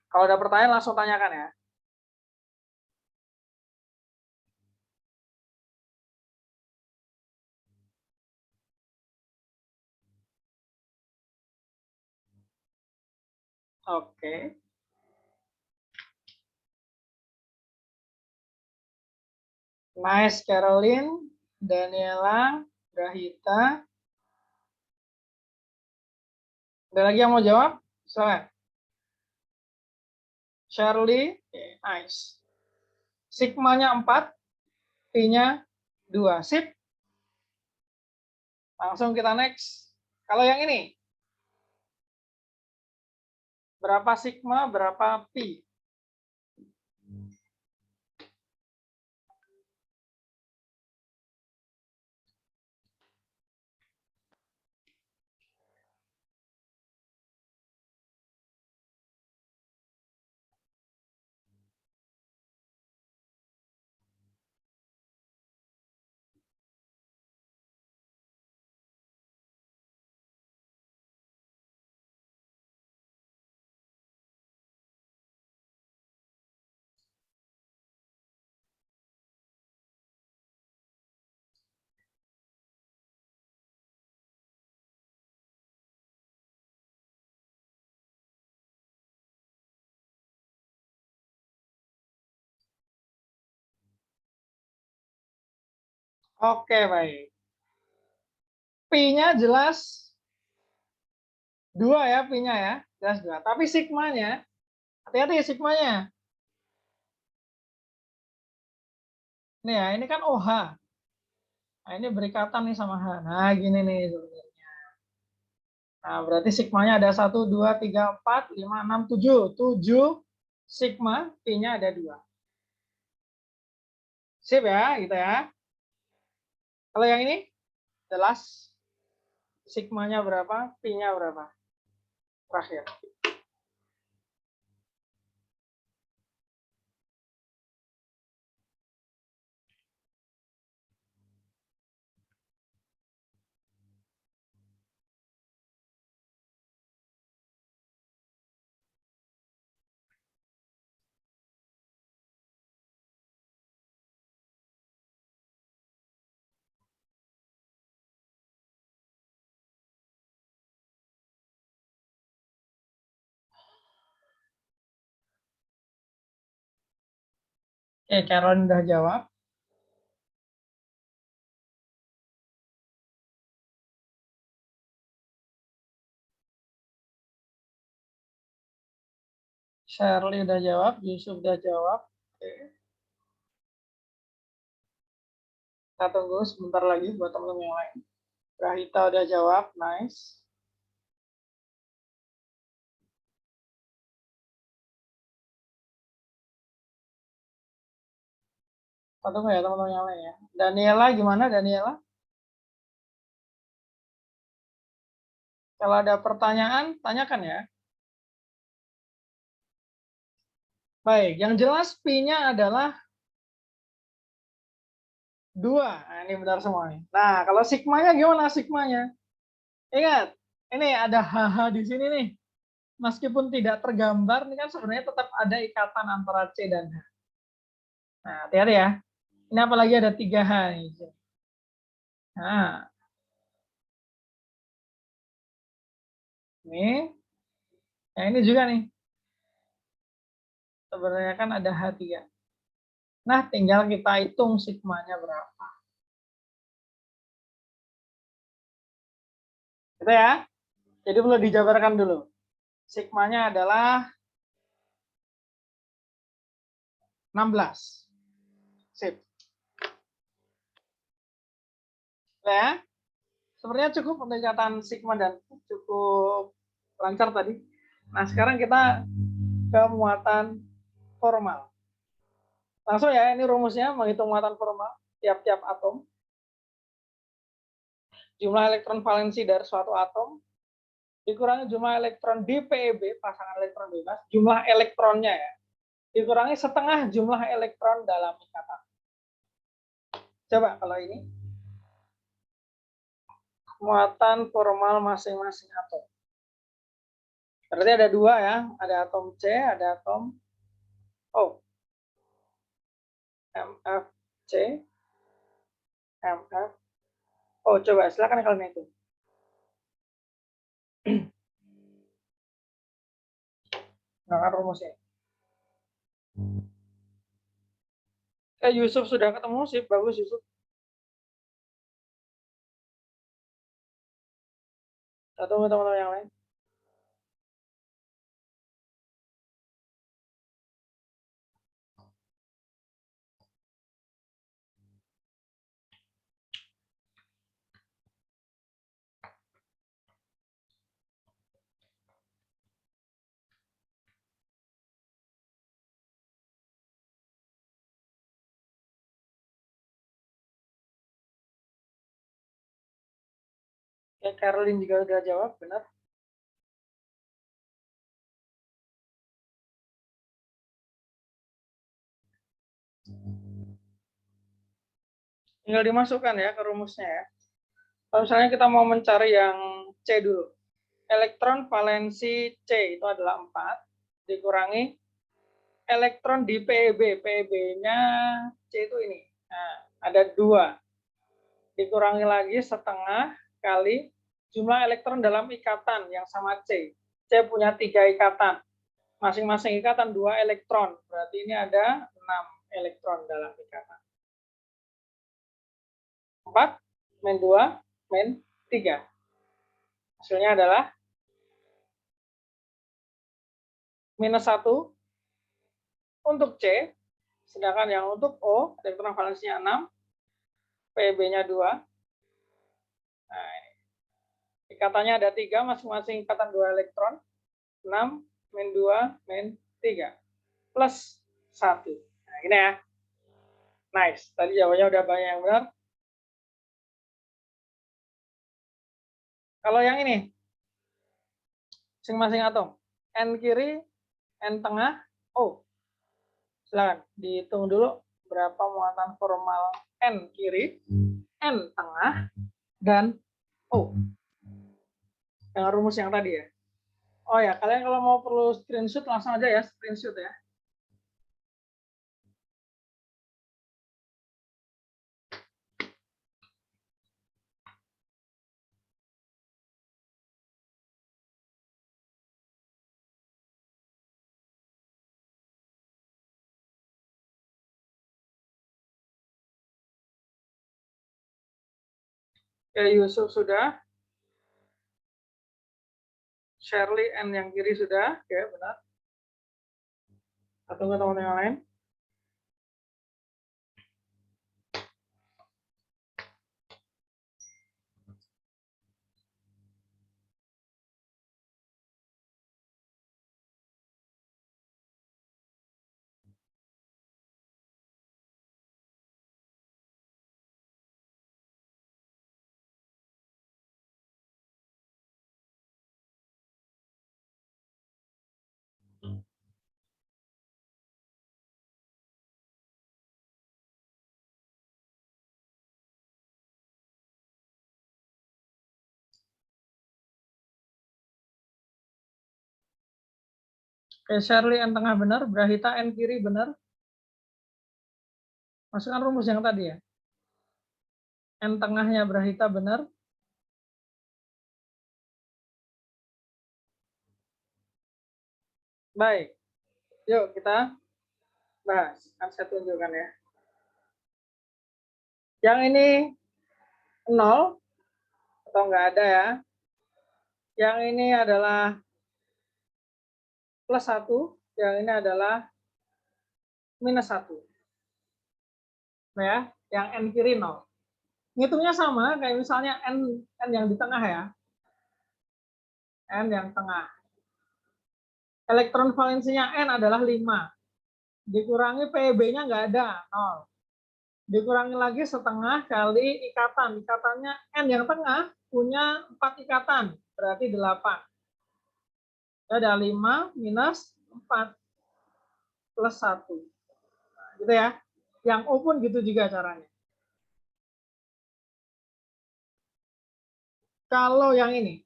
Kalau ada pertanyaan langsung tanyakan ya. Oke. Nice, Caroline, Daniela, Brahita. Ada lagi yang mau jawab? Silakan. Shirley, okay, nice. Sigmanya 4, P-nya 2. Sip. Langsung kita next. Kalau yang ini, berapa sigma, berapa pi? Oke, baik. Pi-nya jelas 2 ya, Pi-nya ya. Jelas 2. Tapi sigmanya, hati-hati sigmanya. Ini ya, ini kan OH. Nah, ini berikatan nih sama H. Nah, gini nih sebenarnya. Nah, berarti sigmanya ada 1, 2, 3, 4, 5, 6, 7. 7 sigma, P-nya ada 2. Sip ya, gitu ya. Kalau yang ini, jelas sigmanya berapa, P-nya berapa. Terakhir. Oke, Carolyn udah jawab. Shirley udah jawab, Yusuf udah jawab. Oke. Kita tunggu sebentar lagi buat teman-teman yang lain. Rahita udah jawab, nice. Kita tunggu ya teman-teman yang lain ya. Daniela gimana Daniela? Kalau ada pertanyaan, tanyakan ya. Baik, yang jelas P-nya adalah 2. Nah, ini benar semua nih. Nah, kalau sigmanya gimana sigmanya? Ingat, ini ada HH di sini nih. Meskipun tidak tergambar, ini kan sebenarnya tetap ada ikatan antara C dan H. Nah, hati-hati ya. Ini apalagi ada 3H nih. Nah, ini. Yang ini juga nih. Sebenarnya kan ada H3. Nah, tinggal kita hitung sigmanya berapa. Gitu ya. Jadi perlu dijabarkan dulu. Sigmanya adalah 16. Sip. Ya. Sebenarnya cukup pendekatan sigma dan cukup lancar tadi. Nah, sekarang kita ke muatan formal. Langsung ya, ini rumusnya menghitung muatan formal tiap-tiap atom. Jumlah elektron valensi dari suatu atom dikurangi jumlah elektron di PeB, pasangan elektron bebas, jumlah elektronnya ya, dikurangi setengah jumlah elektron dalam ikatan. Coba kalau ini, muatan formal masing-masing atom. Berarti ada 2 ya, ada atom C, ada atom O. MFC, MF. Oh, coba silakan kalian itu. Gunakan rumusnya. Yusuf sudah ketemu sih, bagus Yusuf. Kita tunggu teman-teman yang lain. Oke, Caroline juga udah jawab, benar. Tinggal dimasukkan ya ke rumusnya ya. Kalau misalnya kita mau mencari yang C dulu. Elektron valensi C itu adalah 4, dikurangi elektron di PeB. PeB-nya C itu ini. Nah, ada 2. Dikurangi lagi setengah kali jumlah elektron dalam ikatan yang sama C. C punya 3 ikatan. Masing-masing ikatan 2 elektron. Berarti ini ada 6 elektron dalam ikatan. 4 min 2 min 3. Hasilnya adalah minus 1 untuk C, sedangkan yang untuk O, elektron valensinya 6, PB-nya 2. Nah, ikatannya ada 3, masing-masing ikatan 2 elektron. 6, min 2, min 3. Plus 1. Nah, ini ya. Nice. Tadi jawabannya udah banyak yang benar. Kalau yang ini, masing-masing atom. N kiri, N tengah, O. Silakan dihitung dulu berapa muatan formal N kiri, N tengah, dan O. Dengan rumus yang tadi ya. Oh ya, kalian kalau mau perlu screenshot langsung aja ya, screenshot ya. Oke, Yusuf sudah. Shirley N yang kiri sudah. Oke, benar. Atau ke teman yang lain. Oke, Shirley N tengah benar, Brahita N kiri benar. Masukkan rumus yang tadi ya. N tengahnya Brahita benar. Baik. Yuk kita bahas. Kan saya tunjukkan ya. Yang ini 0 atau enggak ada ya. Yang ini adalah plus 1, yang ini adalah minus 1. Nah ya, yang N kiri 0. Ngitungnya sama kayak misalnya N yang di tengah ya. N yang tengah. Elektron valensinya N adalah 5. Dikurangi PB-nya nggak ada, 0. Dikurangi lagi setengah kali ikatan. Ikatannya N yang tengah punya 4 ikatan, berarti 8. Ada 5 minus 4 plus 1. Nah, gitu ya. Yang O pun gitu juga caranya. Kalau yang ini,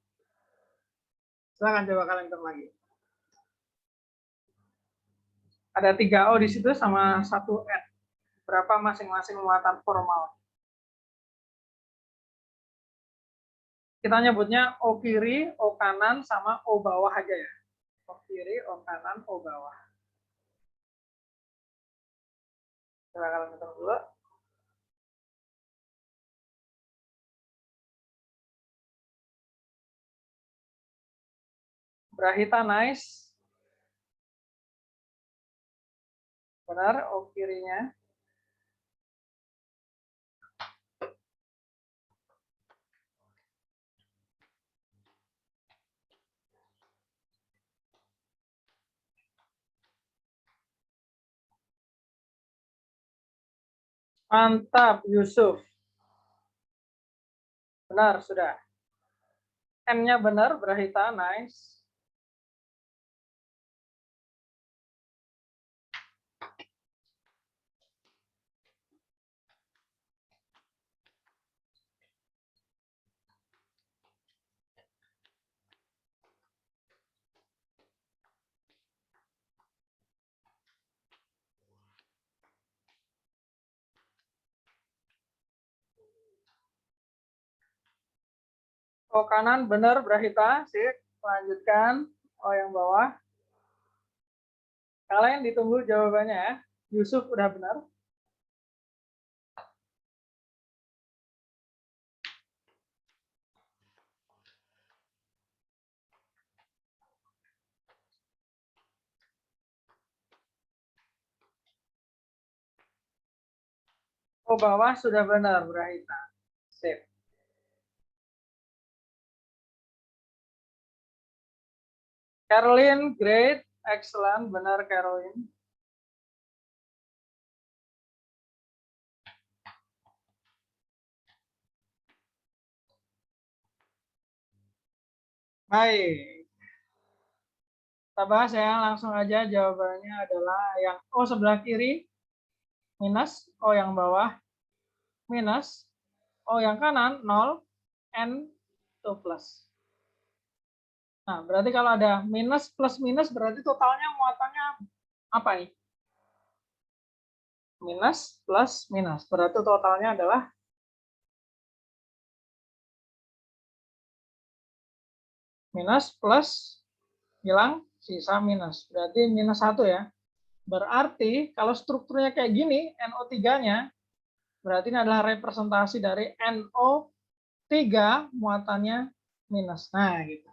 silakan coba kalian hitung lagi. Ada 3 O di situ sama 1 N. Berapa masing-masing muatan formal? Kita nyebutnya O kiri, O kanan, sama O bawah aja ya. O kiri, O kanan, O bawah. Coba kalian hitung dulu. Brahita nice. Benar, O kirinya. Mantap, Yusuf. Benar, sudah. N-nya benar, Brahita, nice. O kanan benar, Brahita, sip. Lanjutkan, O yang bawah. Kalian ditunggu jawabannya ya. Yusuf udah benar. Oh, bawah sudah benar, Brahita. Sip. Caroline, great. Excellent. Benar, Caroline. Baik. Kita bahas ya, langsung aja jawabannya adalah yang O sebelah kiri, minus, O yang bawah, minus, O yang kanan, 0, N itu plus. Nah, berarti kalau ada minus plus minus, berarti totalnya muatannya apa nih? Minus plus minus. Berarti totalnya adalah minus plus hilang sisa minus. Berarti minus 1 ya. Berarti kalau strukturnya kayak gini, NO3-nya, berarti ini adalah representasi dari NO3 muatannya minus. Nah, gitu.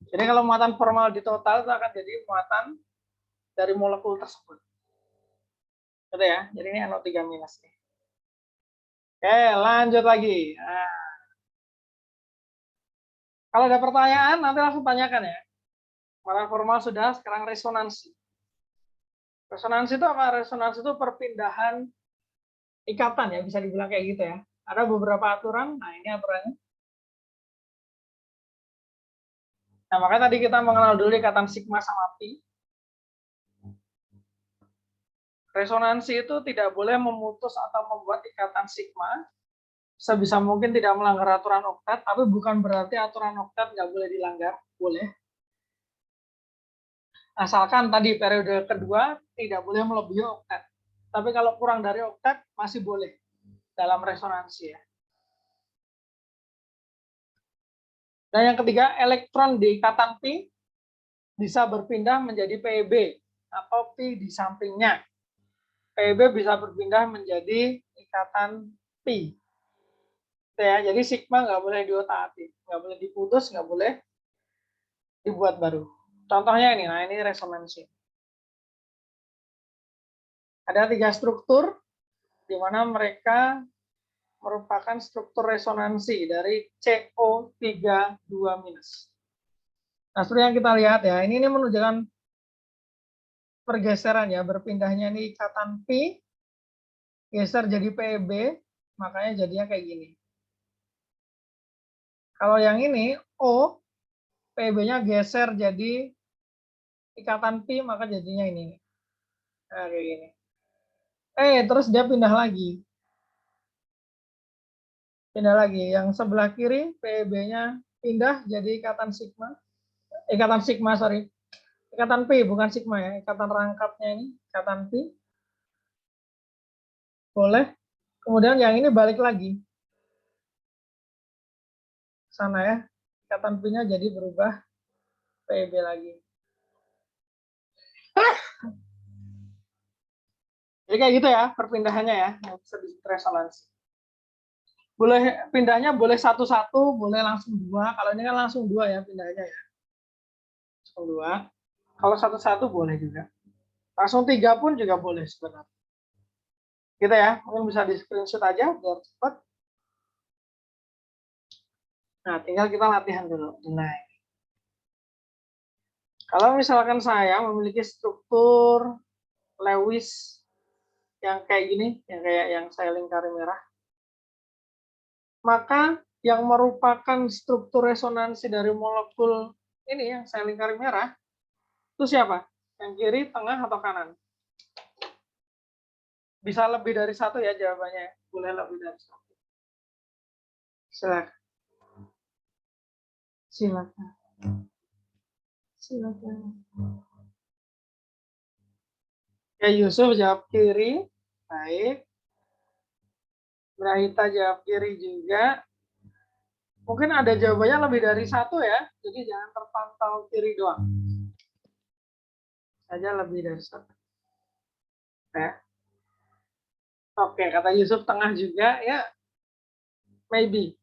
Jadi kalau muatan formal di total itu akan jadi muatan dari molekul tersebut. Gitu ya. Jadi ini NO3 minus nih. Oke, lanjut lagi. Nah, kalau ada pertanyaan, nanti langsung tanyakan ya. Muatan formal sudah, sekarang resonansi. Resonansi itu apa? Resonansi itu perpindahan ikatan ya, bisa dibilang kayak gitu ya. Ada beberapa aturan, nah ini aturannya. Nah, makanya tadi kita mengenal dulu ikatan sigma sama pi. Resonansi itu tidak boleh memutus atau membuat ikatan sigma. Sebisa mungkin tidak melanggar aturan oktet, tapi bukan berarti aturan oktet nggak boleh dilanggar. Boleh. Asalkan tadi periode kedua tidak boleh melebihi oktet. Tapi kalau kurang dari oktet masih boleh dalam resonansi ya. Dan yang ketiga, elektron di ikatan pi bisa berpindah menjadi PeB atau pi di sampingnya. PeB bisa berpindah menjadi ikatan pi. Ya, jadi sigma nggak boleh diotak-atik, nggak boleh diputus, nggak boleh dibuat baru. Contohnya ini, nah ini resonansi. Ada 3 struktur di mana mereka merupakan struktur resonansi dari CO32-. Nah, seperti yang kita lihat ya, ini menunjukkan pergeseran ya, berpindahnya ini ikatan pi, geser jadi PeB, makanya jadinya kayak gini. Kalau yang ini O, PeB-nya geser jadi ikatan pi, maka jadinya ini. Nah, kayak gini. Terus dia pindah lagi. Pindah lagi. Yang sebelah kiri, PeB-nya pindah jadi ikatan sigma. Ikatan sigma, sorry. Ikatan pi, bukan sigma ya. Ikatan rangkapnya ini, ikatan pi. Boleh. Kemudian yang ini balik lagi. Sana ya. Ikatan pi-nya jadi berubah PeB lagi. Jadi kayak gitu ya perpindahannya ya. Bisa disebut resonansi. Boleh pindahnya boleh satu-satu, boleh langsung 2. Kalau ini kan langsung 2 ya pindahnya ya. Langsung 2. Kalau satu-satu boleh juga. Langsung 3 pun juga boleh sebenarnya. Gitu ya. Mungkin bisa di screenshot aja biar cepat. Nah, tinggal kita latihan dulu. Nah, kalau misalkan saya memiliki struktur Lewis yang kayak gini, yang kayak yang saya lingkari merah, maka yang merupakan struktur resonansi dari molekul ini yang saya lingkari merah, itu siapa? Yang kiri, tengah, atau kanan? Bisa lebih dari satu ya jawabannya. Boleh lebih dari satu. Silakan. Silakan. Silakan. Ya, Yusuf jawab kiri. Baik. Brahita jawab kiri juga. Mungkin ada jawabannya lebih dari satu ya. Jadi jangan terpantau kiri doang. Saja lebih dari satu. Ya. Oke, kata Yusuf tengah juga ya. Maybe.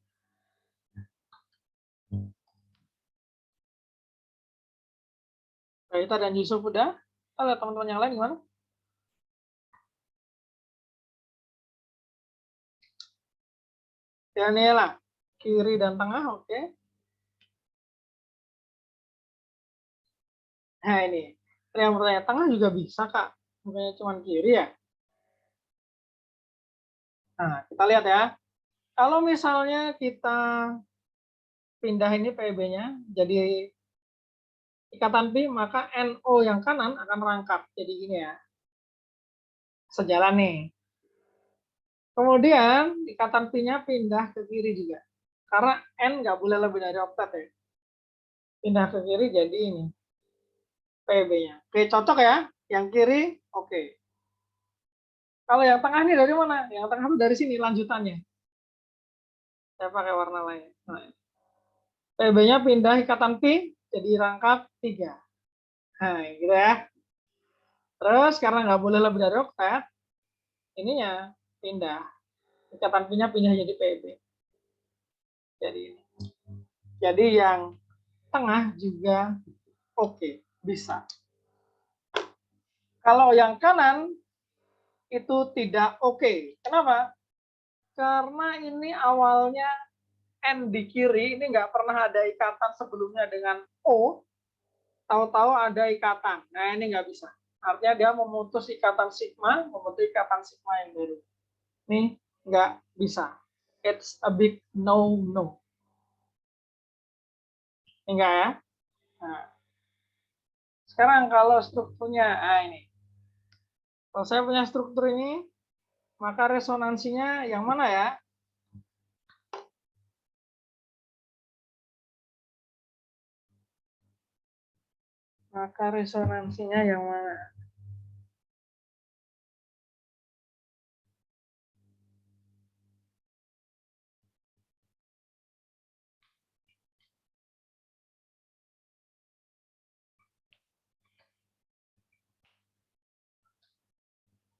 Brahita dan Yusuf udah. Ada teman-teman yang lain gimana? Daniela, kiri dan tengah, oke. Nah ini, yang bertanya tengah juga bisa Kak, bukannya cuma kiri ya. Nah kita lihat ya, kalau misalnya kita pindah ini PB-nya jadi ikatan pi, maka NO yang kanan akan rangkap. Jadi gini ya, sejalan nih. Kemudian ikatan pi-nya pindah ke kiri juga. Karena N nggak boleh lebih dari oktat ya. Pindah ke kiri jadi ini, PB-nya. Oke, cocok ya. Yang kiri, oke. Kalau yang tengah ini dari mana? Yang tengah itu dari sini lanjutannya. Saya pakai warna lain. Nah, PB-nya pindah ikatan pi, jadi rangkap 3. Nah, gitu ya. Terus karena nggak boleh lebih dari oktat, ininya pindah. Ikatan pi-nya pindah jadi PB. Jadi yang tengah juga oke, bisa. Kalau yang kanan itu tidak oke. Kenapa? Karena ini awalnya N di kiri, ini nggak pernah ada ikatan sebelumnya dengan O, tahu-tahu ada ikatan. Nah, ini nggak bisa. Artinya dia memutus ikatan sigma, memutus ikatan sigma yang baru. Ini nggak bisa. It's a big no-no. Enggak ya? Nah, sekarang kalau strukturnya, nah ini. Kalau saya punya struktur ini, maka resonansinya yang mana ya? Maka resonansinya yang mana?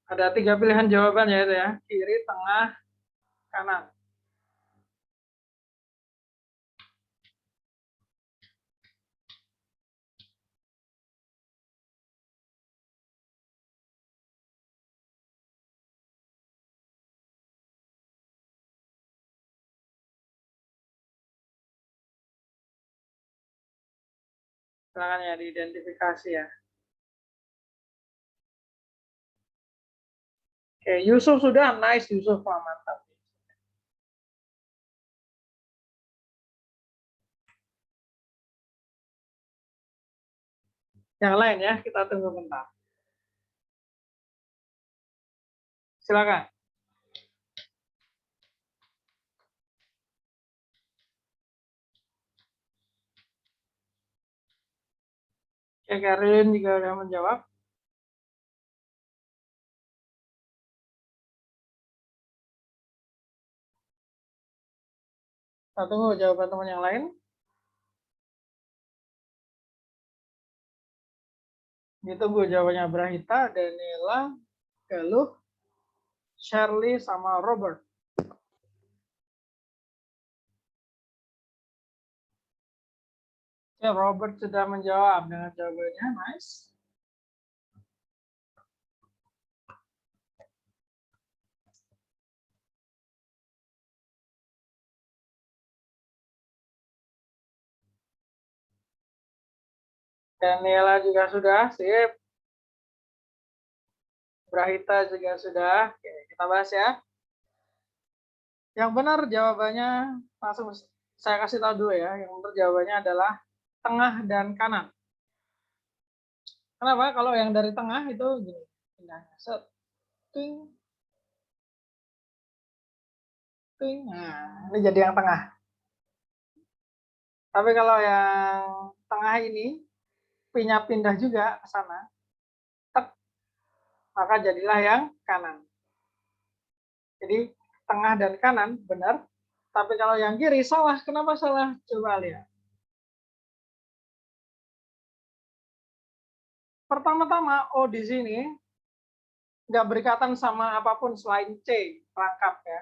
Ada 3 pilihan jawaban ya itu ya, kiri, tengah, kanan. Silakan ya diidentifikasi ya. Oke, Yusuf sudah, nice Yusuf, wah, mantap. Yang lain ya, kita tunggu bentar. Silakan. Oke, Karin juga sudah menjawab. Kita tunggu jawaban teman yang lain. Ditunggu jawabannya Brahita, Daniela, Galuh, Shirley, sama Robert. Ya, Robert sudah menjawab dengan jawabannya, nice. Daniela juga sudah, sip. Brahita juga sudah. Oke, kita bahas ya. Yang benar jawabannya, langsung saya kasih tahu dulu ya. Yang benar jawabannya adalah tengah dan kanan. Kenapa? Kalau yang dari tengah itu gini, pindahnya set, ting, ting. Nah, ini jadi yang tengah. Tapi kalau yang tengah ini pindah juga ke sana, tek, maka jadilah yang kanan. Jadi tengah dan kanan benar, tapi kalau yang kiri salah. Kenapa salah? Coba lihat. Pertama-tama O di sini nggak berikatan sama apapun selain C, rangkap ya.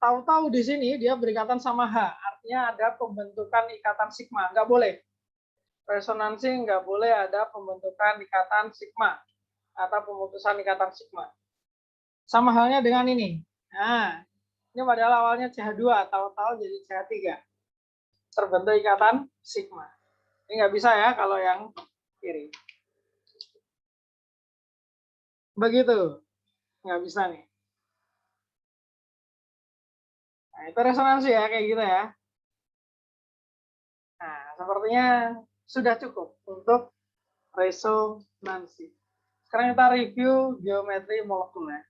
Tahu-tahu di sini dia berikatan sama H, artinya ada pembentukan ikatan sigma. Nggak boleh. Resonansi nggak boleh ada pembentukan ikatan sigma atau pemutusan ikatan sigma. Sama halnya dengan ini. Nah, Ini padahal awalnya CH2, tahu-tahu jadi CH3. Terbentuk ikatan sigma. Ini nggak bisa ya kalau yang kiri. Begitu. Nggak bisa nih. Nah, itu resonansi ya, kayak gitu ya. Nah, sepertinya sudah cukup untuk resonansi. Sekarang kita review geometri molekul ya.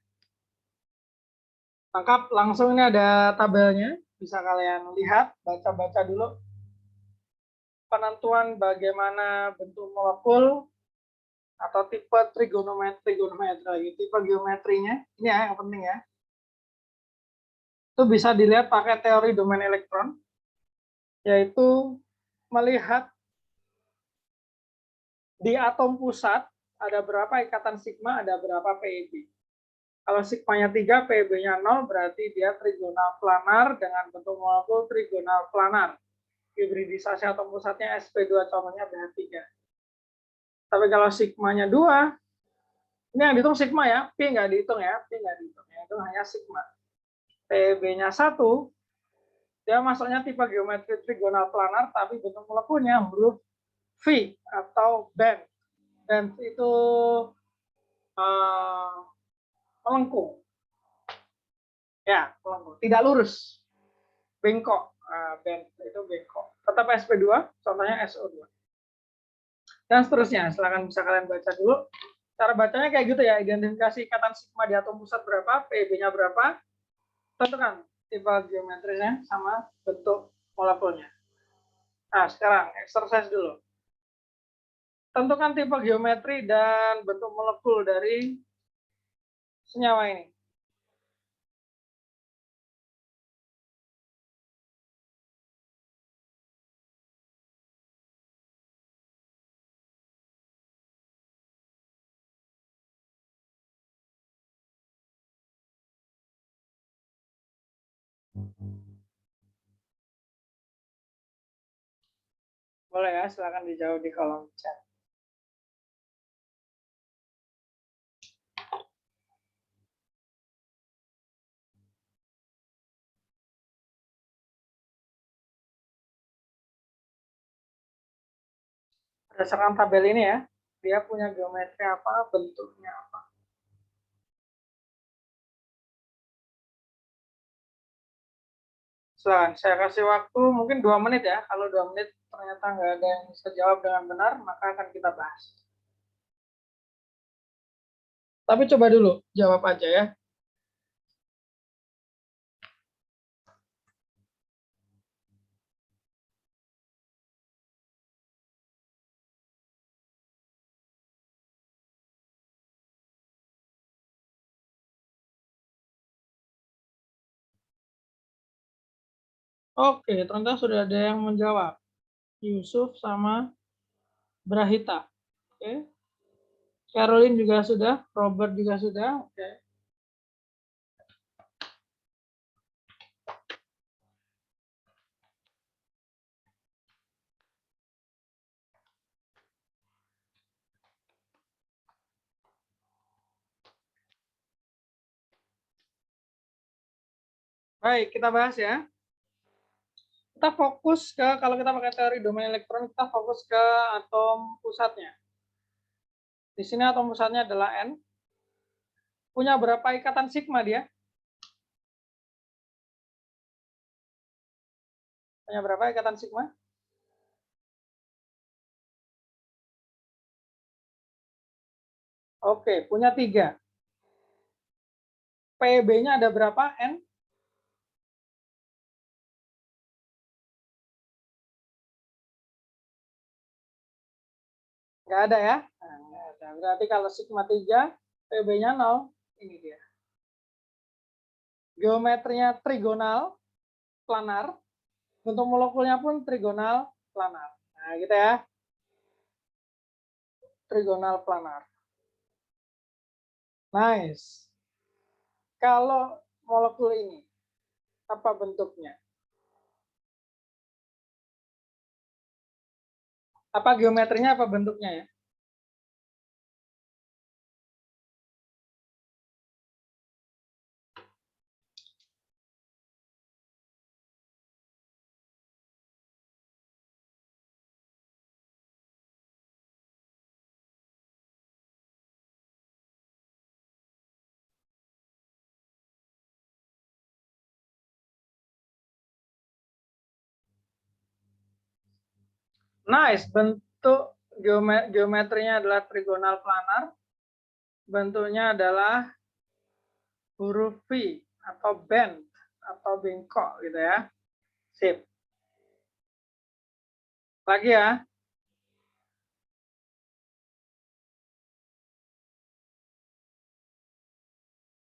Lengkap, langsung ini ada tabelnya. Bisa kalian lihat, baca-baca dulu. Penentuan bagaimana bentuk molekul atau tipe trigonometri lagi, tipe geometrinya. Ini ya yang penting ya. Itu bisa dilihat pakai teori domain elektron, yaitu melihat di atom pusat ada berapa ikatan sigma, ada berapa PeB. Kalau sigmanya 3, PeB-nya 0, berarti dia trigonal planar dengan bentuk molekul trigonal planar. Hibridisasi atom pusatnya sp2, contohnya BH3. Tapi kalau sigmanya 2, ini yang dihitung sigma ya, P nggak dihitung ya, P nggak dihitung ya, itu hanya sigma. PeB-nya 1, dia masuknya tipe geometri trigonal planar, tapi bentuk molekulnya huruf V atau band. Band itu melengkung. Ya, melengkung. Tidak lurus. Bengkok. Band itu bengkok. Tetap sp2, contohnya SO2. Dan seterusnya. Silakan bisa kalian baca dulu. Cara bacanya kayak gitu ya. Identifikasi ikatan sigma di atom pusat berapa, PeB-nya berapa. Tentukan tipe geometrinya sama bentuk molekulnya. Nah, sekarang exercise dulu. Tentukan tipe geometri dan bentuk molekul dari senyawa ini. Boleh ya, silakan dijawab di kolom chat. Berdasarkan tabel ini ya, dia punya geometri apa, bentuknya apa. Silakan, saya kasih waktu mungkin 2 menit ya. Kalau 2 menit ternyata nggak ada yang bisa jawab dengan benar, maka akan kita bahas. Tapi coba dulu, jawab aja ya. Oke, ternyata sudah ada yang menjawab. Yusuf sama Brahita. Oke. Caroline juga sudah, Robert juga sudah. Oke. Baik, kita bahas ya. Kita fokus ke, kalau kita pakai teori domain elektron, kita fokus ke atom pusatnya. Di sini atom pusatnya adalah N. Punya berapa ikatan sigma dia? Punya berapa ikatan sigma? Oke, punya 3. PeB-nya ada berapa? N? Nggak ada ya? Nah, nggak ada. Berarti kalau sigma 3, PeB-nya 0. Ini dia. Geometrinya trigonal, planar. Bentuk molekulnya pun trigonal, planar. Nah, gitu ya. Trigonal, planar. Nice. Kalau molekul ini, apa bentuknya? Apa geometrinya, apa bentuknya ya? Nice. Bentuk geometrinya adalah trigonal planar. Bentuknya adalah huruf V atau bend atau bengkok gitu ya. Sip. Lagi ya.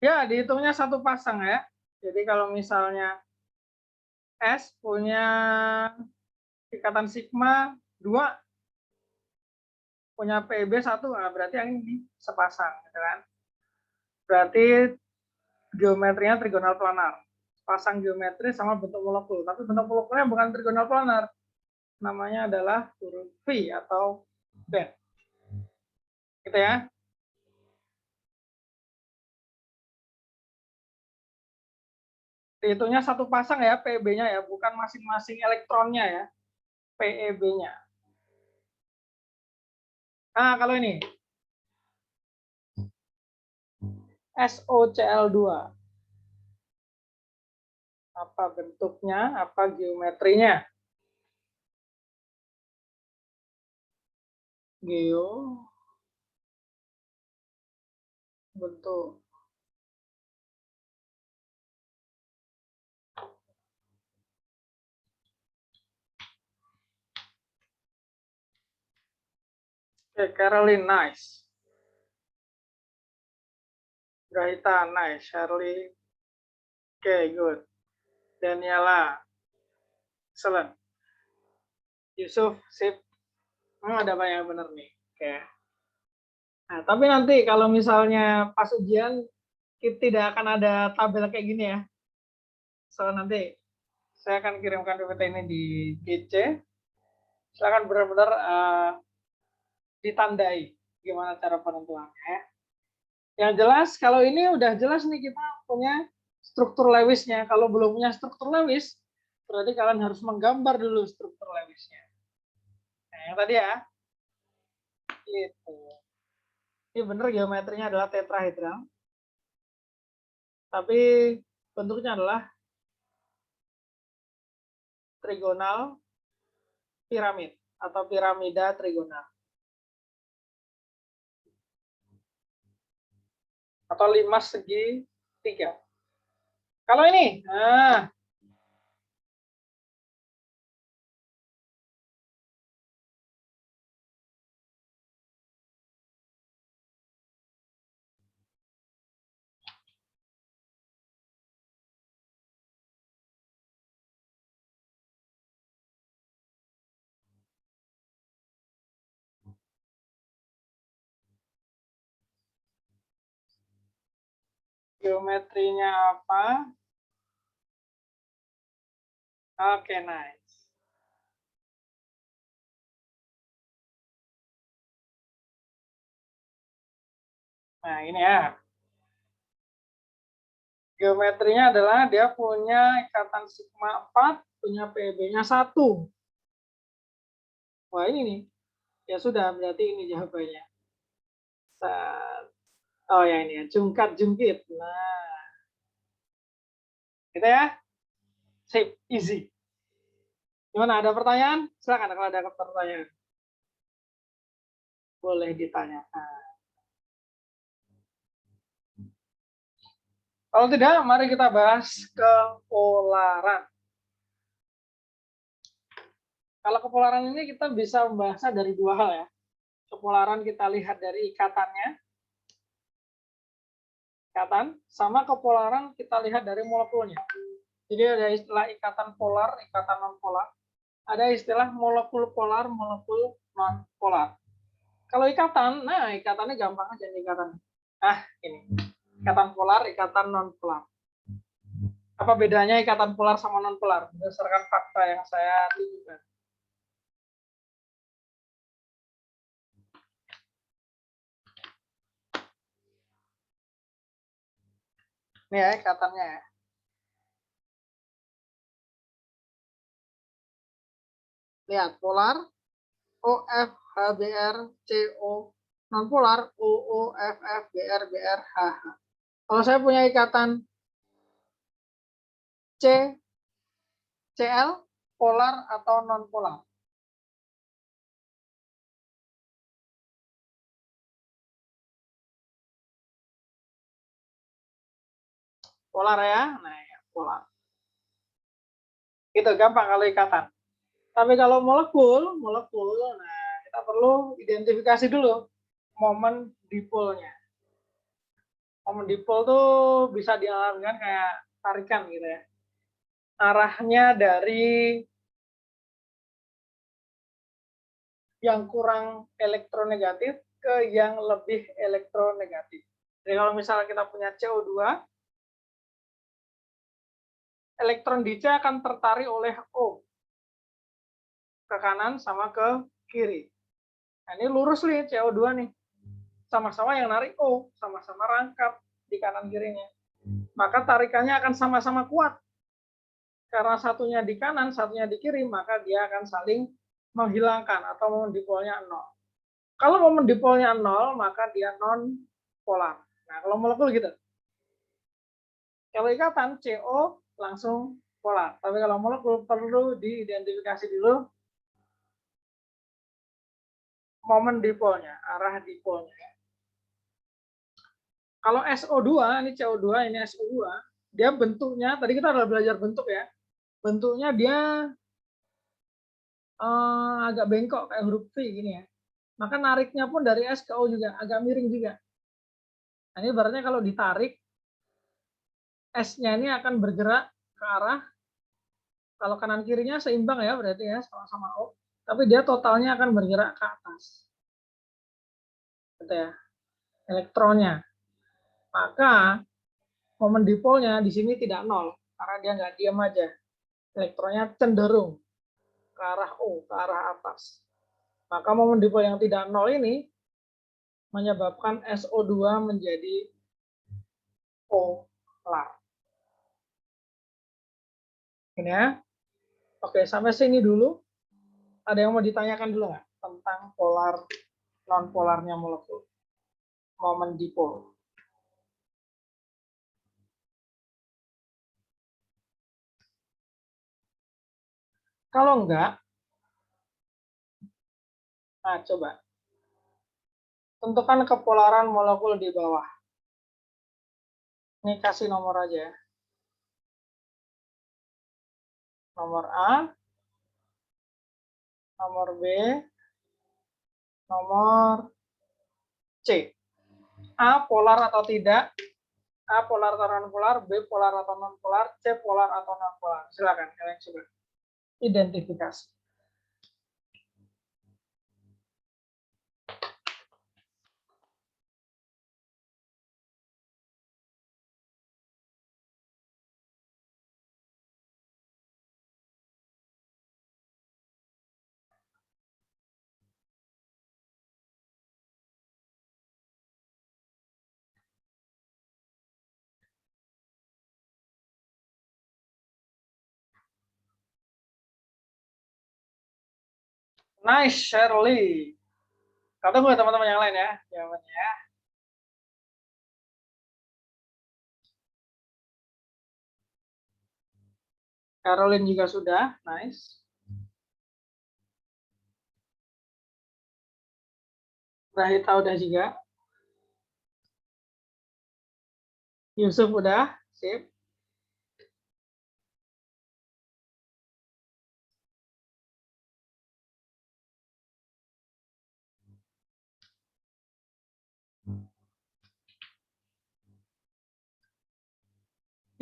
Ya, dihitungnya satu pasang ya. Jadi kalau misalnya S punya ikatan sigma 2, punya PB 1, nah berarti yang ini sepasang gitu kan. Berarti geometrinya trigonal planar. Pasang geometri sama bentuk molekul, tapi bentuk molekulnya bukan trigonal planar. Namanya adalah huruf V atau bend. Gitu ya. Dihitungnya satu pasang ya, PEB-nya ya, bukan masing-masing elektronnya ya, PEB-nya. Nah, kalau ini SOCl2. Apa bentuknya, apa geometrinya? Geo bentuk. Oke, Caroline, nice. Grahita, nice. Shirley, oke, good. Daniela, excellent. Yusuf, sip. Ada banyak yang benar nih. Oke. Nah, tapi nanti kalau misalnya pas ujian, tidak akan ada tabel kayak gini ya. So, nanti saya akan kirimkan PPT ini di GC. Silakan benar-benar ditandai gimana cara penentuannya. Yang jelas, kalau ini udah jelas nih kita punya struktur Lewisnya. Kalau belum punya struktur Lewis, berarti kalian harus menggambar dulu struktur Lewisnya. Nah, yang tadi ya. Gitu. Ini benar geometrinya adalah tetrahedral. Tapi bentuknya adalah trigonal piramid atau piramida trigonal. Atau 5 segi 3. Kalau ini, nah, geometrinya apa? Oke, nice. Nah, ini ya. Geometrinya adalah dia punya ikatan sigma 4, punya PB-nya 1. Wah, ini nih. Ya sudah, berarti ini jawabannya. Oh ya ini ya, jungkat-jungkit. Nah, gitu ya. Sip, easy. Gimana, ada pertanyaan? Silakan kalau ada pertanyaan. Boleh ditanyakan. Kalau tidak, mari kita bahas kepolaran. Kalau kepolaran ini kita bisa membahasnya dari dua hal ya. Kepolaran kita lihat dari ikatannya, ikatan, sama kepolaran kita lihat dari molekulnya. Jadi ada istilah ikatan polar, ikatan non-polar. Ada istilah molekul polar, molekul non-polar. Kalau ikatan, nah ikatannya gampang aja ikatan. Ini. Ikatan polar, ikatan non-polar. Apa bedanya ikatan polar sama non-polar? Berdasarkan fakta yang saya tunjukkan. Ini ya ikatannya ya. Lihat, polar, OF, HBr, CO. Non-polar, OO, FF, BR, BR, HH. Kalau saya punya ikatan C, CL, polar atau non-polar? Polar ya. Nah, ya, polar. Itu gampang kalau ikatan. Tapi kalau molekul, nah kita perlu identifikasi dulu momen dipolnya. Momen dipol tuh bisa dialamikan kayak tarikan gitu ya. Arahnya dari yang kurang elektronegatif ke yang lebih elektronegatif. Jadi kalau misalnya kita punya CO2, elektron di C akan tertarik oleh O ke kanan sama ke kiri. Nah, ini lurus nih CO2 nih. Sama-sama yang narik O, sama-sama rangkap di kanan kirinya. Maka tarikannya akan sama-sama kuat. Karena satunya di kanan, satunya di kiri, maka dia akan saling menghilangkan atau momen dipolnya 0. Kalau momen dipolnya 0, maka dia non polar. Nah, kalau molekul gitu. Kalau ikatan CO langsung polar. Tapi kalau molekul perlu diidentifikasi dulu momen dipolnya, arah dipolnya. Kalau SO2, ini CO2, ini SO2, dia bentuknya, tadi kita udah belajar bentuk ya, bentuknya dia agak bengkok kayak huruf V gini ya. Maka nariknya pun dari S ke O juga agak miring juga. Nah, ini ibaratnya kalau ditarik, S-nya ini akan bergerak ke arah, kalau kanan kirinya seimbang ya berarti ya, sama-sama O, tapi dia totalnya akan bergerak ke atas. Gitu ya, elektronnya. Maka momen dipolnya di sini tidak nol, karena dia nggak diam aja. Elektronnya cenderung ke arah O, ke arah atas. Maka momen dipol yang tidak nol ini menyebabkan SO2 menjadi polar. Ini ya. Oke, sampai sini dulu. Ada yang mau ditanyakan dulu nggak tentang polar, non-polarnya molekul? Momen dipol. Kalau enggak, nah coba. Tentukan kepolaran molekul di bawah. Ini kasih nomor aja. Nomor A, nomor B, nomor C. A polar atau tidak, A polar atau non-polar, B polar atau non-polar, C polar atau non-polar. Silakan kalian coba identifikasi. Nice, Shirley. Kau tunggu teman-teman yang lain ya jawabannya. Caroline juga sudah, nice. Rahita udah juga. Yusuf udah, sip.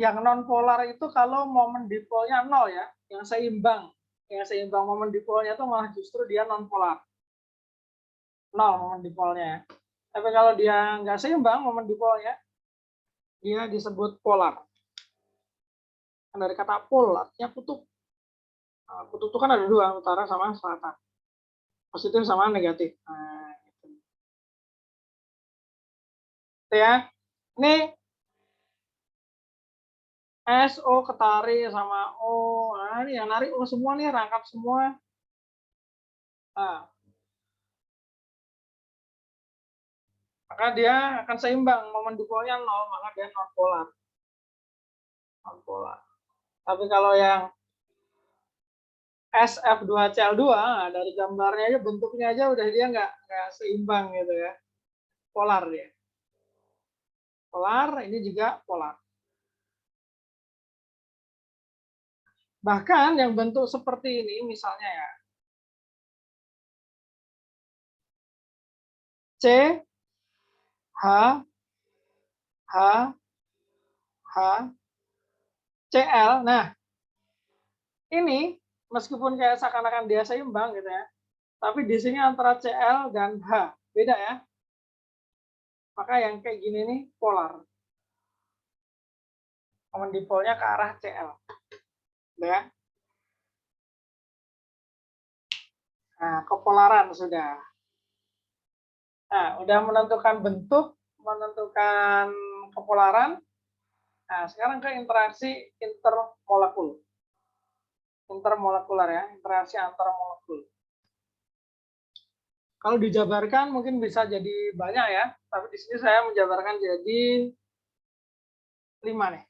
Yang non polar itu kalau momen dipolnya 0 ya, yang seimbang. Yang seimbang momen dipolnya itu malah justru dia non polar. 0 momen dipolnya. Tapi kalau dia nggak seimbang momen dipolnya, dia disebut polar. Dari kata pol artinya kutub. Nah, kutub itu kan ada dua, utara sama selatan. Positif sama negatif. Nah, gitu. Itu ya. Ini SO ketarik sama O. Nah, ini yang narik O semua nih, rangkap semua. Nah, maka dia akan seimbang, momen dipolnya 0, maka dia non polar. Non polar. Tapi kalau yang SF2Cl2, nah dari gambarnya aja, bentuknya aja udah dia nggak seimbang gitu ya. Polar dia. Polar, ini juga polar. Bahkan yang bentuk seperti ini misalnya ya, C, H, H, H, CL. Nah, ini meskipun kayak seakan-akan dia seimbang gitu ya, tapi di sini antara CL dan H beda ya. Maka yang kayak gini nih polar. Common dipolnya ke arah CL. Ya. Nah, kepolaran sudah. Nah, udah menentukan bentuk, menentukan kepolaran. Nah, sekarang ke interaksi intermolekul. Intermolekular ya, interaksi antar molekul. Kalau dijabarkan mungkin bisa jadi banyak ya, tapi di sini saya menjabarkan jadi 5 nih.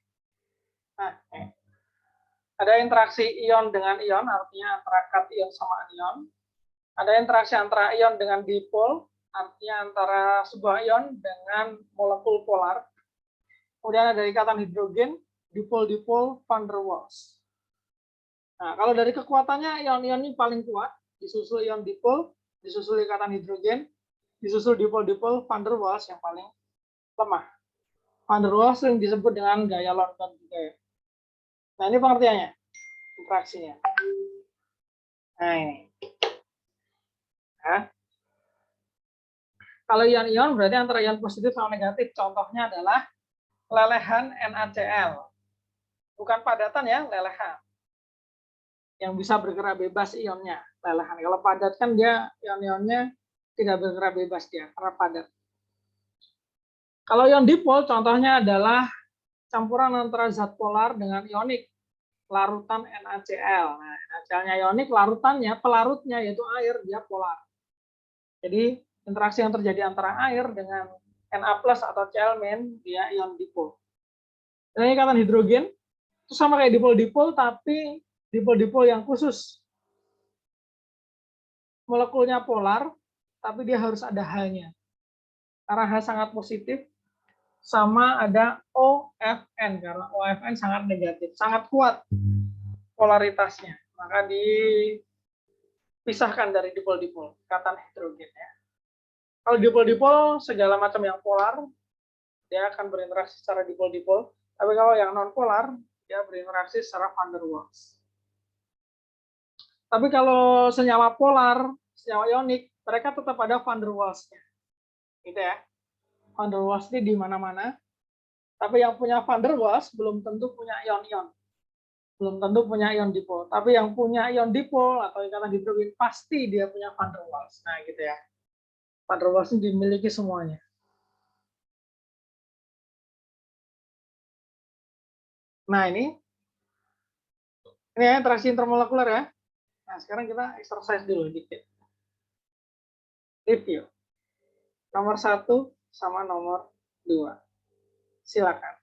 Nah, ada interaksi ion dengan ion, artinya antara kation sama anion. Ada interaksi antara ion dengan dipol, artinya antara sebuah ion dengan molekul polar. Kemudian ada ikatan hidrogen, dipol-dipol van der Waals. Nah, kalau dari kekuatannya, ion-ion ini paling kuat, disusul ion dipol, disusul ikatan hidrogen, disusul dipol-dipol van der Waals yang paling lemah. Van der Waals sering disebut dengan gaya London juga ya. Nah, ini pengertiannya, interaksinya. Nah, ini. Nah, kalau ion-ion berarti antara ion positif sama negatif. Contohnya adalah lelehan NaCl. Bukan padatan ya, lelehan. Yang bisa bergerak bebas ionnya, lelehan. Kalau padat kan dia ion-ionnya tidak bergerak bebas dia, karena padat. Kalau ion dipol contohnya adalah campuran antara zat polar dengan ionik, larutan NaCl. Nah, NaCl-nya ionik, larutannya, pelarutnya yaitu air, dia polar. Jadi interaksi yang terjadi antara air dengan Na+ atau Cl-, dia ion dipol. Ini ikatan hidrogen, itu sama kayak dipol-dipol, tapi dipol-dipol yang khusus. Molekulnya polar, tapi dia harus ada H-nya. Karena H sangat positif, sama ada OFN, karena OFN sangat negatif, sangat kuat polaritasnya. Maka dipisahkan dari dipol-dipol, ikatan hidrogen. Ya. Kalau dipol-dipol, segala macam yang polar, dia akan berinteraksi secara dipol-dipol. Tapi kalau yang non-polar, dia berinteraksi secara van der Waals. Tapi kalau senyawa polar, senyawa ionik, mereka tetap ada van der Waals-nya. Gitu ya. Van der Waals ini di mana-mana. Tapi yang punya van der Waals belum tentu punya ion-ion. Belum tentu punya ion dipol. Tapi yang punya ion dipol atau ikatan hidrogen pasti dia punya van der Waals. Nah, gitu ya. Van der Waals ini dimiliki semuanya. Nah, ini ya interaksi intermolekuler ya. Nah, sekarang kita exercise dulu dikit. Review. Nomor 1 sama nomor 2. Silakan.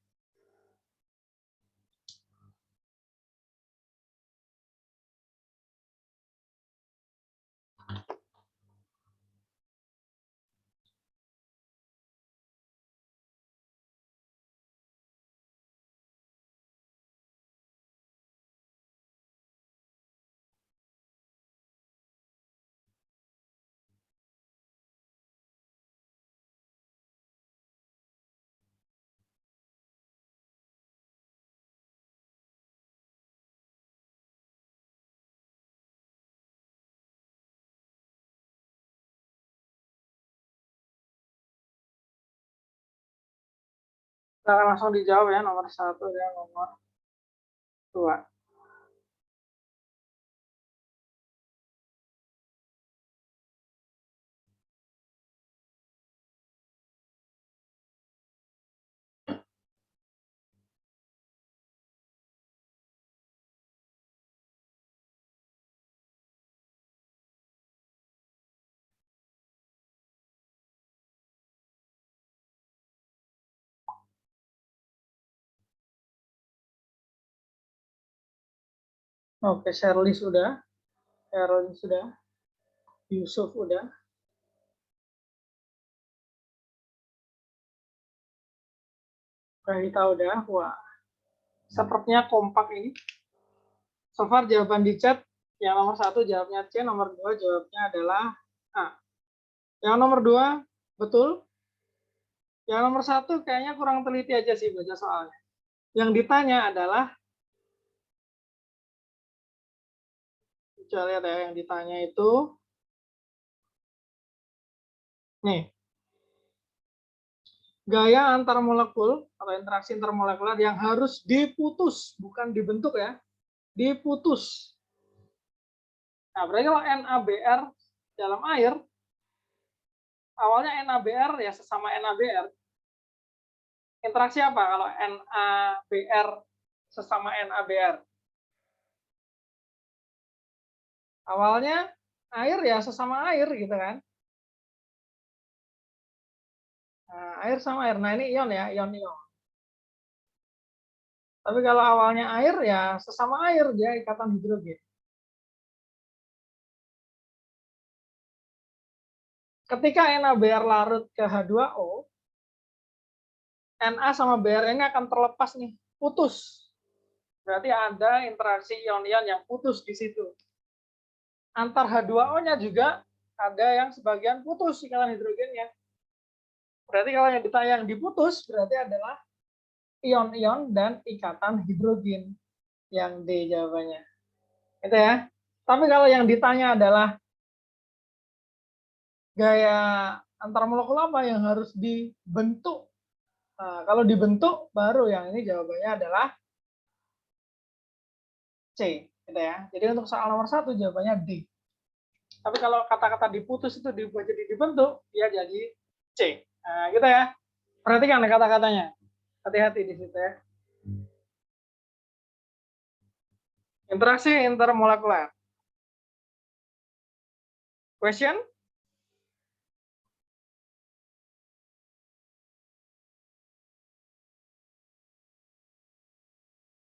Kita akan langsung dijawab ya, nomor 1 dan nomor 2. Oke, Shirley sudah. Caroline sudah. Yusuf udah. Kita udah. Wah, sepertinya kompak ini. So far jawaban di chat, yang nomor 1 jawabnya C, nomor 2 jawabnya adalah A. Yang nomor 2 betul. Yang nomor 1 kayaknya kurang teliti aja sih baca soalnya. Yang ditanya adalah, coba lihat ya, yang ditanya itu, nih, gaya antar molekul atau interaksi intermolekuler yang harus diputus, bukan dibentuk ya, diputus. Nah, berarti kalau NaBr dalam air, awalnya NaBr ya sesama NaBr. Interaksi apa kalau NaBr sesama NaBr? Awalnya air ya sesama air gitu kan. Nah, air sama air. Nah, ini ion ya, ion-ion. Tapi kalau awalnya air ya sesama air, dia ikatan hidrogen. Ketika NaBr larut ke H2O, Na sama Br ini akan terlepas nih, putus. Berarti ada interaksi ion-ion yang putus di situ. Antar H2O-nya juga ada yang sebagian putus ikatan hidrogennya. Berarti kalau yang ditanya yang diputus berarti adalah ion-ion dan ikatan hidrogen. Yang D jawabannya. Itu ya. Tapi kalau yang ditanya adalah gaya antar molekul apa yang harus dibentuk. Nah, kalau dibentuk baru yang ini jawabannya adalah C, gitu ya. Jadi untuk soal nomor 1 jawabannya D. Tapi kalau kata-kata diputus itu dibuat jadi dibentuk, dia jadi C. Nah, gitu ya. Perhatikan kata-katanya. Hati-hati di situ ya. Interaksi intermolekuler. Question?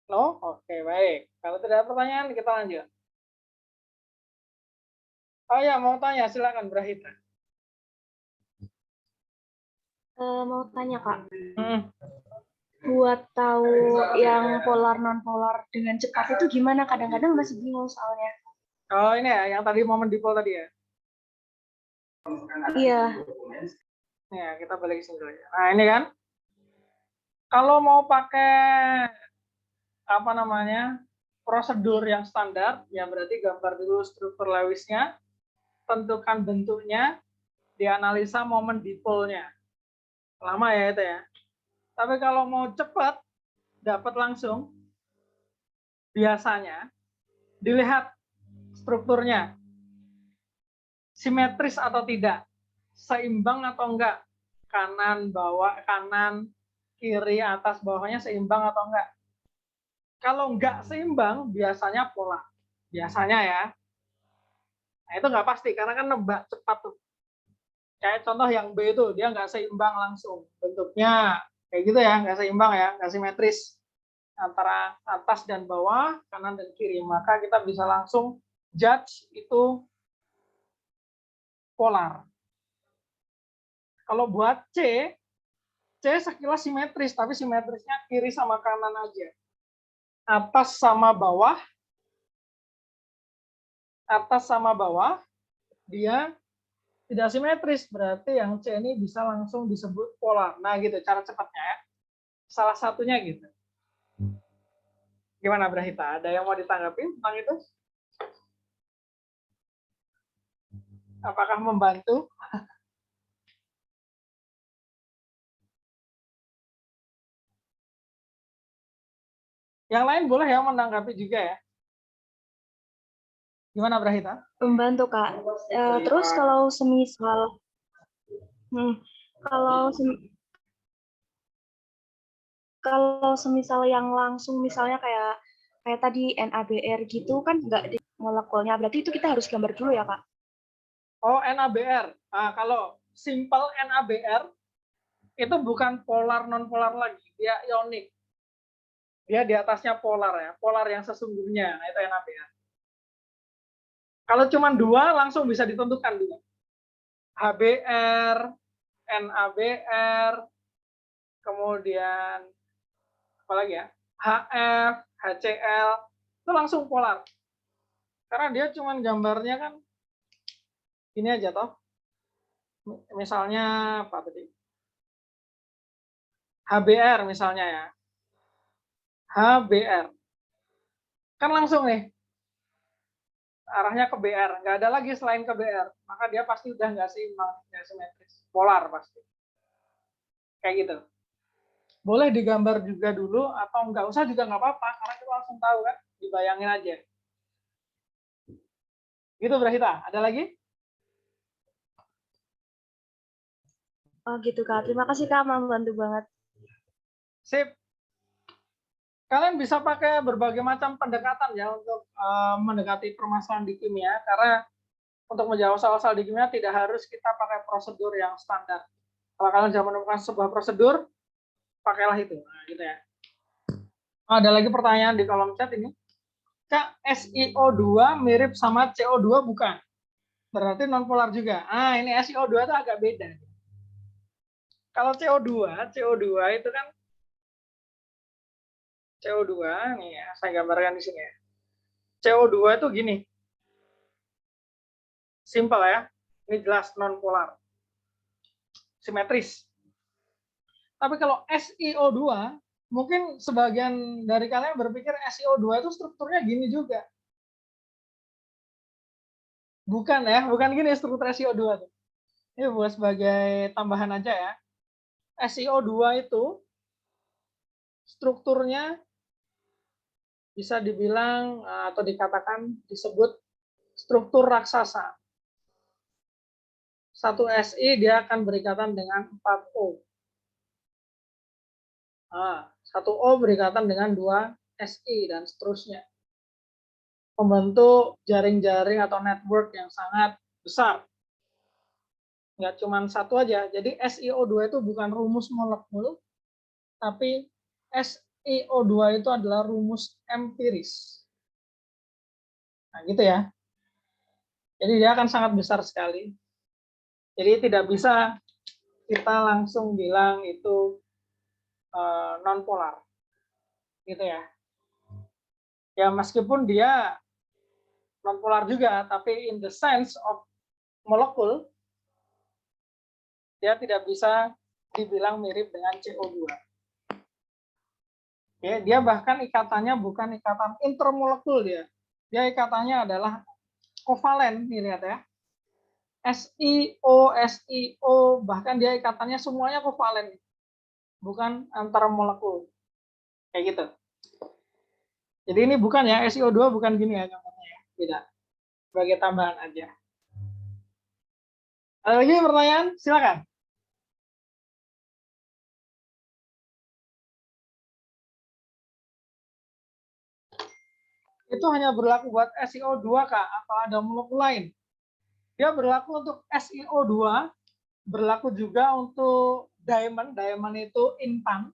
No? Oke, baik. Kalau tidak ada pertanyaan, kita lanjut. Oh ya, mau tanya, silakan Brahita. Mau tanya Kak, Hmm. buat tahu yang polar non polar dengan cepat itu gimana? Kadang-kadang masih bingung soalnya. Oh ini ya, yang tadi momen dipol tadi ya. Iya. Ya, kita balik ke sini dulu ya. Nah ini kan, kalau mau pakai apa namanya prosedur yang standar, ya berarti gambar dulu struktur Lewisnya, tentukan bentuknya, dianalisa momen dipolnya. Lama ya itu ya. Tapi kalau mau cepat, dapat langsung, biasanya dilihat strukturnya, simetris atau tidak, seimbang atau enggak, kanan bawah, kanan kiri atas bawahnya seimbang atau enggak. Kalau enggak seimbang, biasanya pola. Biasanya ya. Nah itu enggak pasti, karena kan nebak cepat tuh. Kayak contoh yang B itu, dia enggak seimbang langsung. Bentuknya kayak gitu ya, enggak seimbang ya, enggak simetris. Antara atas dan bawah, kanan dan kiri. Maka kita bisa langsung judge itu polar. Kalau buat C sekilas simetris, tapi simetrisnya kiri sama kanan aja. Atas sama bawah, dia tidak simetris. Berarti yang C ini bisa langsung disebut polar. Nah gitu cara cepatnya ya. Salah satunya gitu. Gimana Brahita? Ada yang mau ditanggapi tentang itu? Apakah membantu? Yang lain boleh ya menanggapi juga ya. Gimana Brahita? Membantu Kak. Terus kalau semisal kalau semisal yang langsung misalnya kayak tadi NaBr gitu kan nggak di molekulnya, berarti itu kita harus gambar dulu ya Kak? Oh NaBr. Nah, kalau simple NaBr itu bukan polar non polar lagi, dia ionik. Dia di atasnya polar ya, polar yang sesungguhnya. Nah itu NaBr. Kalau cuma dua langsung bisa ditentukan dua. HBr, NaBr, kemudian apa lagi ya? HF, HCl. itu langsung polar. Karena dia cuman gambarnya kan ini aja toh. Misalnya apa tadi? HBr misalnya ya. HBr. Kan langsung nih arahnya ke BR, nggak ada lagi selain ke BR, maka dia pasti udah nggak seimbang, nggak simetris, polar pasti. Kayak gitu. Boleh digambar juga dulu atau nggak usah juga nggak apa-apa, karena kita langsung tahu kan, dibayangin aja. Gitu Brahita, ada lagi? Oh gitu Kak, terima kasih Kak, membantu banget. Sip. Kalian bisa pakai berbagai macam pendekatan ya untuk mendekati permasalahan di kimia, karena untuk menjawab soal-soal di kimia tidak harus kita pakai prosedur yang standar. Kalau kalian sudah menemukan sebuah prosedur, pakailah itu. Nah, gitu ya. Ada lagi pertanyaan di kolom chat ini. Kak, SiO2 mirip sama CO2 bukan? Berarti nonpolar juga. Ah, ini SiO2 itu agak beda. Kalau CO2 itu kan CO2 nih ya, saya gambarkan di sini ya. CO2 itu gini. Simpel ya. Ini jelas nonpolar. Simetris. Tapi kalau SiO2, mungkin sebagian dari kalian berpikir SiO2 itu strukturnya gini juga. Bukan ya, bukan gini struktur SiO2 tuh. Ini buat sebagai tambahan aja ya. SiO2 itu strukturnya bisa dibilang atau dikatakan disebut struktur raksasa. Satu Si dia akan berikatan dengan 4 O. Nah, 1 O berikatan dengan 2 Si dan seterusnya. Membentuk jaring-jaring atau network yang sangat besar. Nggak cuma satu aja. Jadi SiO2 itu bukan rumus molekul, tapi SiO2 itu adalah rumus empiris. Nah, gitu ya. Jadi dia akan sangat besar sekali. Jadi tidak bisa kita langsung bilang itu non-polar. Gitu ya. Ya meskipun dia non-polar juga, tapi in the sense of molekul, dia tidak bisa dibilang mirip dengan CO2. Ya, dia bahkan ikatannya bukan ikatan intermolekul dia. Dia ikatannya adalah kovalen, nih lihat ya. SiO, bahkan dia ikatannya semuanya kovalen. Bukan antara molekul. Kayak gitu. Jadi ini bukan ya, SiO2 bukan gini ya contohnya ya. Tidak. Sebagai tambahan aja. Ada lagi pertanyaan? Silakan. Itu hanya berlaku buat SiO2 Kak, atau ada molekul lain? Dia berlaku untuk SiO2, berlaku juga untuk diamond. Diamond itu intan.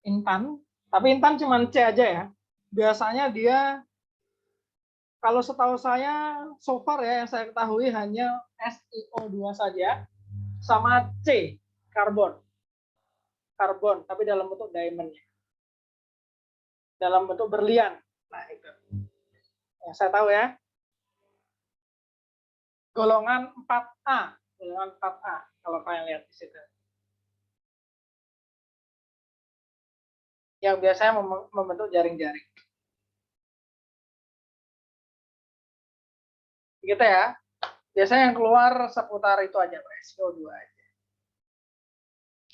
Intan, tapi intan cuma C aja ya. Biasanya dia, kalau setahu saya, so far ya yang saya ketahui hanya SiO2 saja, sama C, karbon. Karbon, tapi dalam bentuk diamondnya. Dalam bentuk berlian. Nah itu. Yang saya tahu ya. Golongan 4A. Golongan 4A, kalau kalian lihat di situ. Yang biasanya membentuk jaring-jaring. Gitu ya. Biasanya yang keluar seputar itu aja, SiO2 aja.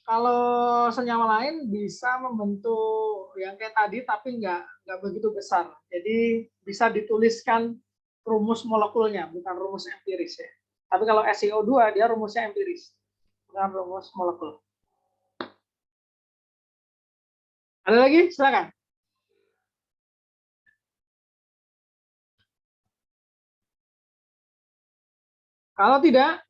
Kalau senyawa lain bisa membentuk yang kayak tadi, tapi nggak begitu besar. Jadi bisa dituliskan rumus molekulnya, bukan rumus empiris ya. Tapi kalau SiO2 dia rumusnya empiris, bukan rumus molekul. Ada lagi? Silakan. Kalau tidak,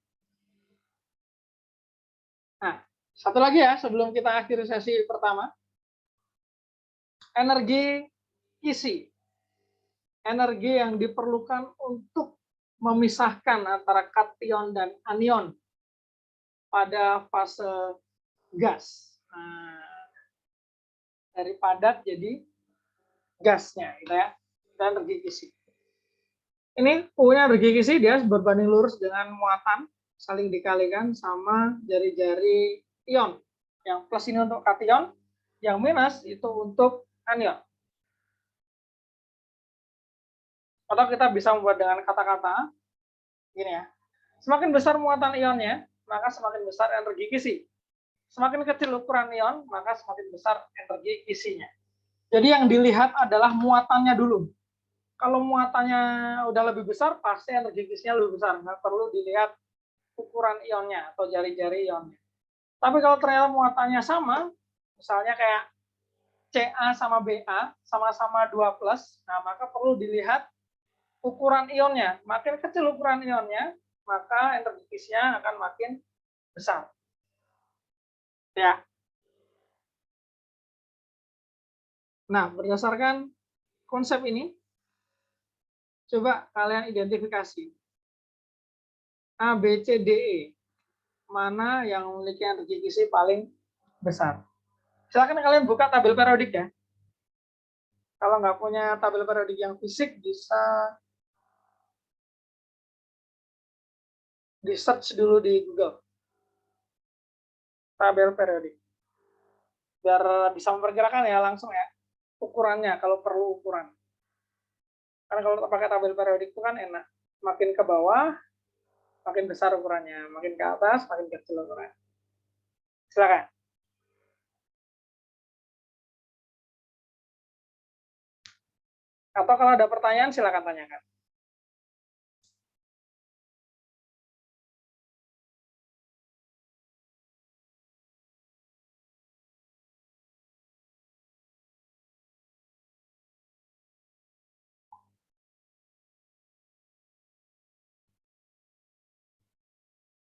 nah satu lagi ya sebelum kita akhiri sesi pertama, energi isi, energi yang diperlukan untuk memisahkan antara kation dan anion pada fase gas. Nah, dari padat jadi gasnya, gitu ya. Dan energi kisi. Ini punya energi kisi dia berbanding lurus dengan muatan saling dikalikan sama jari-jari ion. Yang plus ini untuk kation, yang minus itu untuk anion. Atau kita bisa membuat dengan kata-kata gini ya. Semakin besar muatan ionnya, maka semakin besar energi kisi. Semakin kecil ukuran ion, maka semakin besar energi kisinya. Jadi yang dilihat adalah muatannya dulu. Kalau muatannya udah lebih besar, pasti energi kisinya lebih besar. Nggak perlu dilihat ukuran ionnya atau jari-jari ionnya. Tapi kalau ternyata muatannya sama, misalnya kayak Ca sama Ba sama-sama 2+, nah maka perlu dilihat ukuran ionnya. Makin kecil ukuran ionnya, maka energi kisinya akan makin besar. Ya. Nah, berdasarkan konsep ini, coba kalian identifikasi A, B, C, D, E. Mana yang memiliki energi kisi paling besar. Silakan kalian buka tabel periodik ya. Kalau nggak punya tabel periodik yang fisik, bisa di search dulu di Google. Tabel periodik. Biar bisa memperkirakan ya langsung ya. Ukurannya, kalau perlu ukuran. Karena kalau pakai tabel periodik itu kan enak. Makin ke bawah, makin besar ukurannya. Makin ke atas, makin kecil ukurannya. Silakan. Atau kalau ada pertanyaan, silakan tanyakan.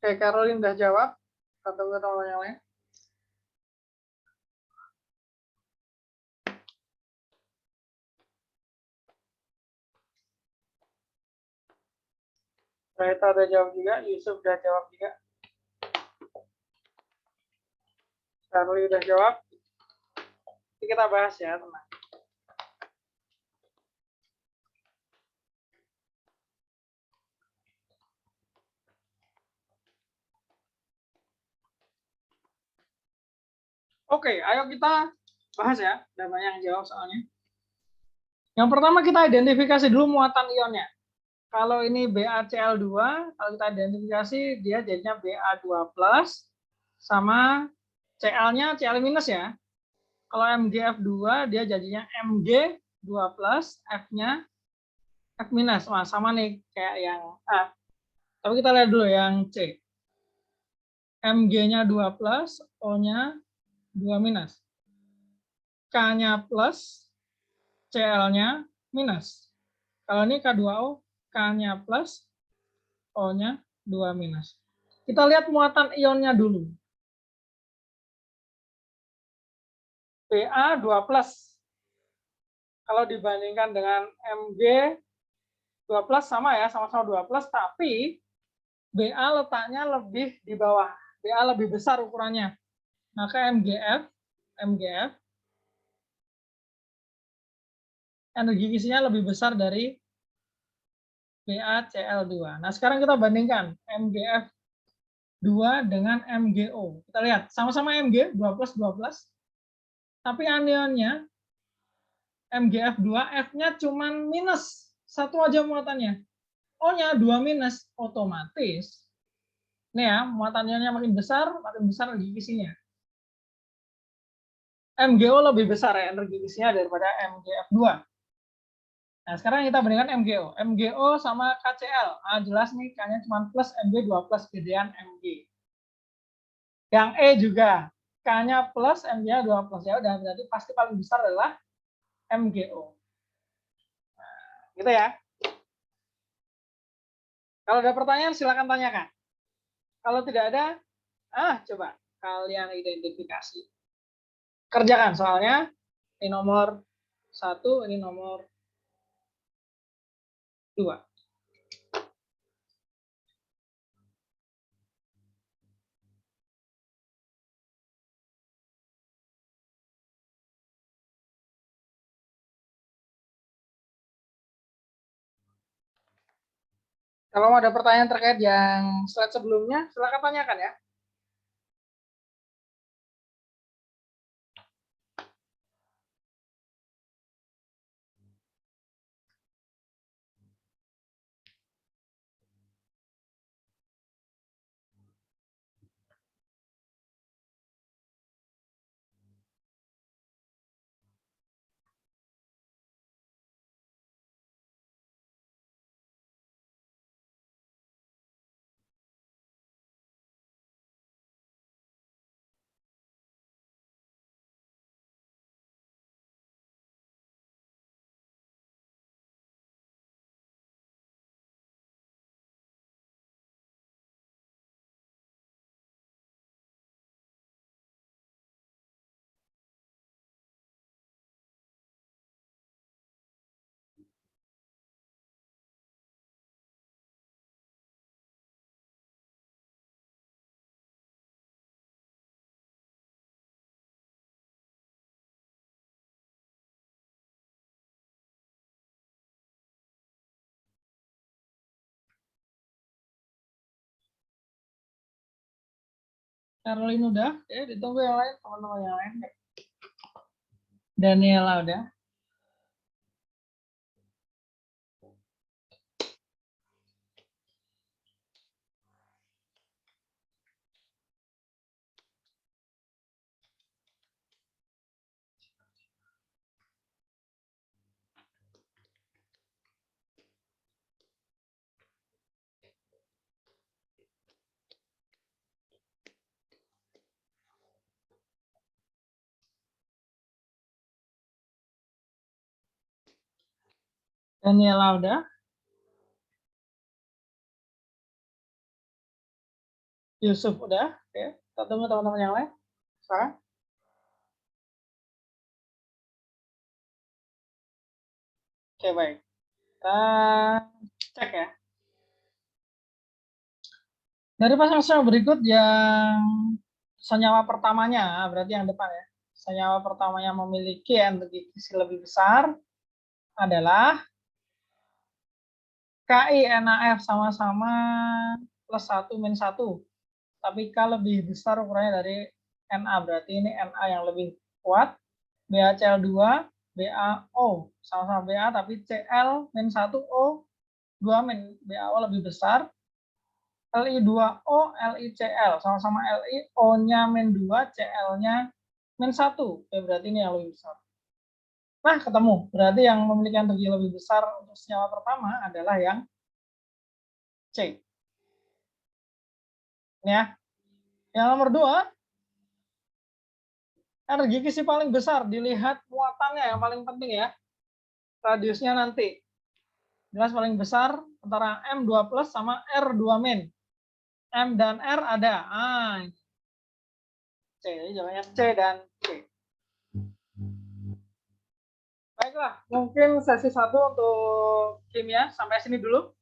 Oke, Caroline udah jawab. Atau yang lain? Rita udah jawab juga, Yusuf udah jawab juga. Charlie udah jawab. Jadi kita bahas ya, tenang. Oke, ayo kita bahas ya. Udah banyak yang jawab soalnya. Yang pertama kita identifikasi dulu muatan ionnya. Kalau ini BaCl2, kalau kita identifikasi dia jadinya Ba2+ sama Cl-nya Cl minus ya. Kalau MgF2 dia jadinya Mg2+, F-nya F minus. Wah, sama nih kayak yang A. Tapi kita lihat dulu yang C. Mg-nya 2+, O-nya 2 minus. K-nya plus, Cl-nya minus. Kalau ini K2O, K-nya plus, O-nya 2 minus. Kita lihat muatan ionnya dulu. Ba 2 plus. Kalau dibandingkan dengan Mg 2 plus sama ya, sama-sama 2 plus, tapi Ba letaknya lebih di bawah. Ba lebih besar ukurannya. Maka MgF energi kisinya lebih besar dari BaCl2. Nah, sekarang kita bandingkan MgF2 dengan MgO. Kita lihat, sama-sama Mg, 2+, 2+. Tapi anionnya, MgF2, F-nya cuma minus. Satu aja muatannya. O-nya 2 minus. Otomatis, ini ya, muatan ionnya makin besar energi kisinya. MgO lebih besar ya energi kisinya daripada MgF2. Nah, sekarang kita bandingkan MgO. MgO sama KCl. Nah, jelas nih, K-nya cuma plus, Mg 2 plus, gedean Mg. Yang E juga. K-nya plus, Mg-nya 2 plus. Ya udah, berarti pasti paling besar adalah MgO. Nah, gitu ya. Kalau ada pertanyaan, silakan tanyakan. Kalau tidak ada, coba kalian identifikasi. Kerjakan soalnya. Ini nomor 1, ini nomor 2. Kalau mau ada pertanyaan terkait yang slide sebelumnya, silakan tanyakan ya. Caroline udah, ya ditunggu yang lain, teman-teman yang lain. Daniela udah. Daniela udah. Yusuf udah. Oke, kita tunggu teman-teman yang lain. Sekarang. Oke, baik. Kita cek ya. Dari pasang berikut yang senyawa pertamanya, berarti yang depan ya. Senyawa pertamanya memiliki energi kisi lebih besar adalah KI-NaF sama-sama plus 1 min 1. Tapi K lebih besar ukurannya dari Na, berarti ini Na yang lebih kuat. BaCl2, BaO sama-sama Ba, tapi Cl min 1O 2 min BaO lebih besar. Li2O, LiCl sama-sama Li, O-nya min 2, Cl-nya min 1. Oke, berarti ini yang lebih besar. Nah, ketemu. Berarti yang memiliki energi lebih besar untuk senyawa pertama adalah yang C. Ini ya. Yang nomor 2, energi kisi paling besar. Dilihat muatannya yang paling penting ya. Radiusnya nanti. Jelas paling besar antara M2 plus sama R2 min. M dan R ada. C, jadi jawabannya C dan C. Baiklah, mungkin sesi 1 untuk kimia sampai sini dulu.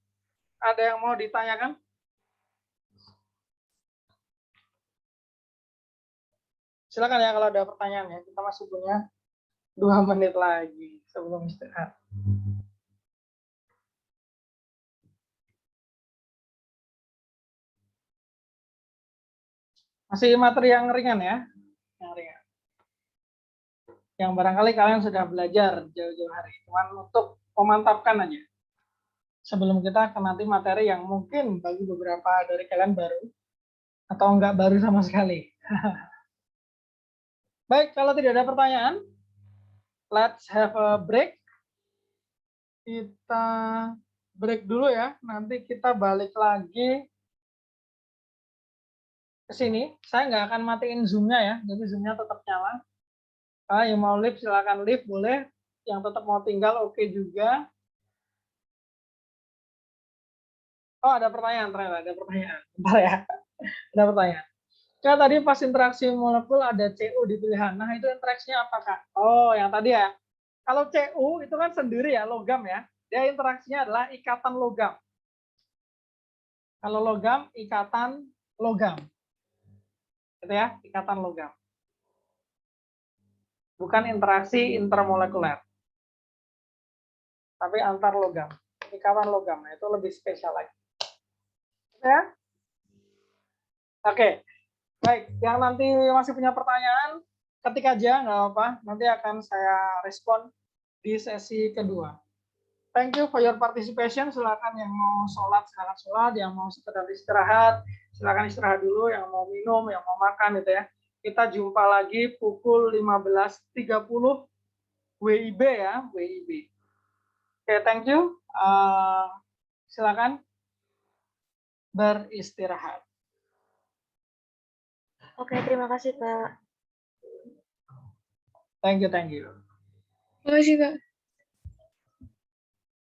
Ada yang mau ditanyakan? Silakan ya kalau ada pertanyaan ya. Kita masih punya 2 menit lagi sebelum istirahat. Masih materi yang ringan ya. Yang ringan. Yang barangkali kalian sudah belajar jauh-jauh hari. Cuman untuk memantapkan aja. Sebelum kita ke nanti materi yang mungkin bagi beberapa dari kalian baru. Atau enggak baru sama sekali. Baik, kalau tidak ada pertanyaan, let's have a break. Kita break dulu ya. Nanti kita balik lagi ke sini. Saya nggak akan matiin Zoom-nya ya. Jadi Zoom-nya tetap nyala. Yang mau live silakan live, boleh. Yang tetap mau tinggal oke juga. Oh, ada pertanyaan ternyata. Ada pertanyaan. Bentar ya. Ada pertanyaan. Kak, tadi pas interaksi molekul ada Cu di pilihan. Nah, itu interaksinya apa, Kak? Oh, yang tadi ya. Kalau Cu itu kan sendiri ya, logam ya. Dia interaksinya adalah ikatan logam. Kalau logam, ikatan logam. Gitu ya, ikatan logam. Bukan interaksi intermolekuler. Tapi antar logam. Ikatan logam, nah, itu lebih spesial lagi. Ya. Oke. Baik, yang nanti masih punya pertanyaan, ketik aja, nggak apa-apa. Nanti akan saya respon di sesi kedua. Thank you for your participation. Silakan yang mau sholat, silakan sholat. Yang mau sekedar istirahat, silakan istirahat dulu. Yang mau minum, yang mau makan, gitu ya. Kita jumpa lagi pukul 15.30 WIB ya, WIB. Oke, thank you. Silakan beristirahat. Oke, terima kasih, Kak. Thank you, thank you. Terima kasih, Kak.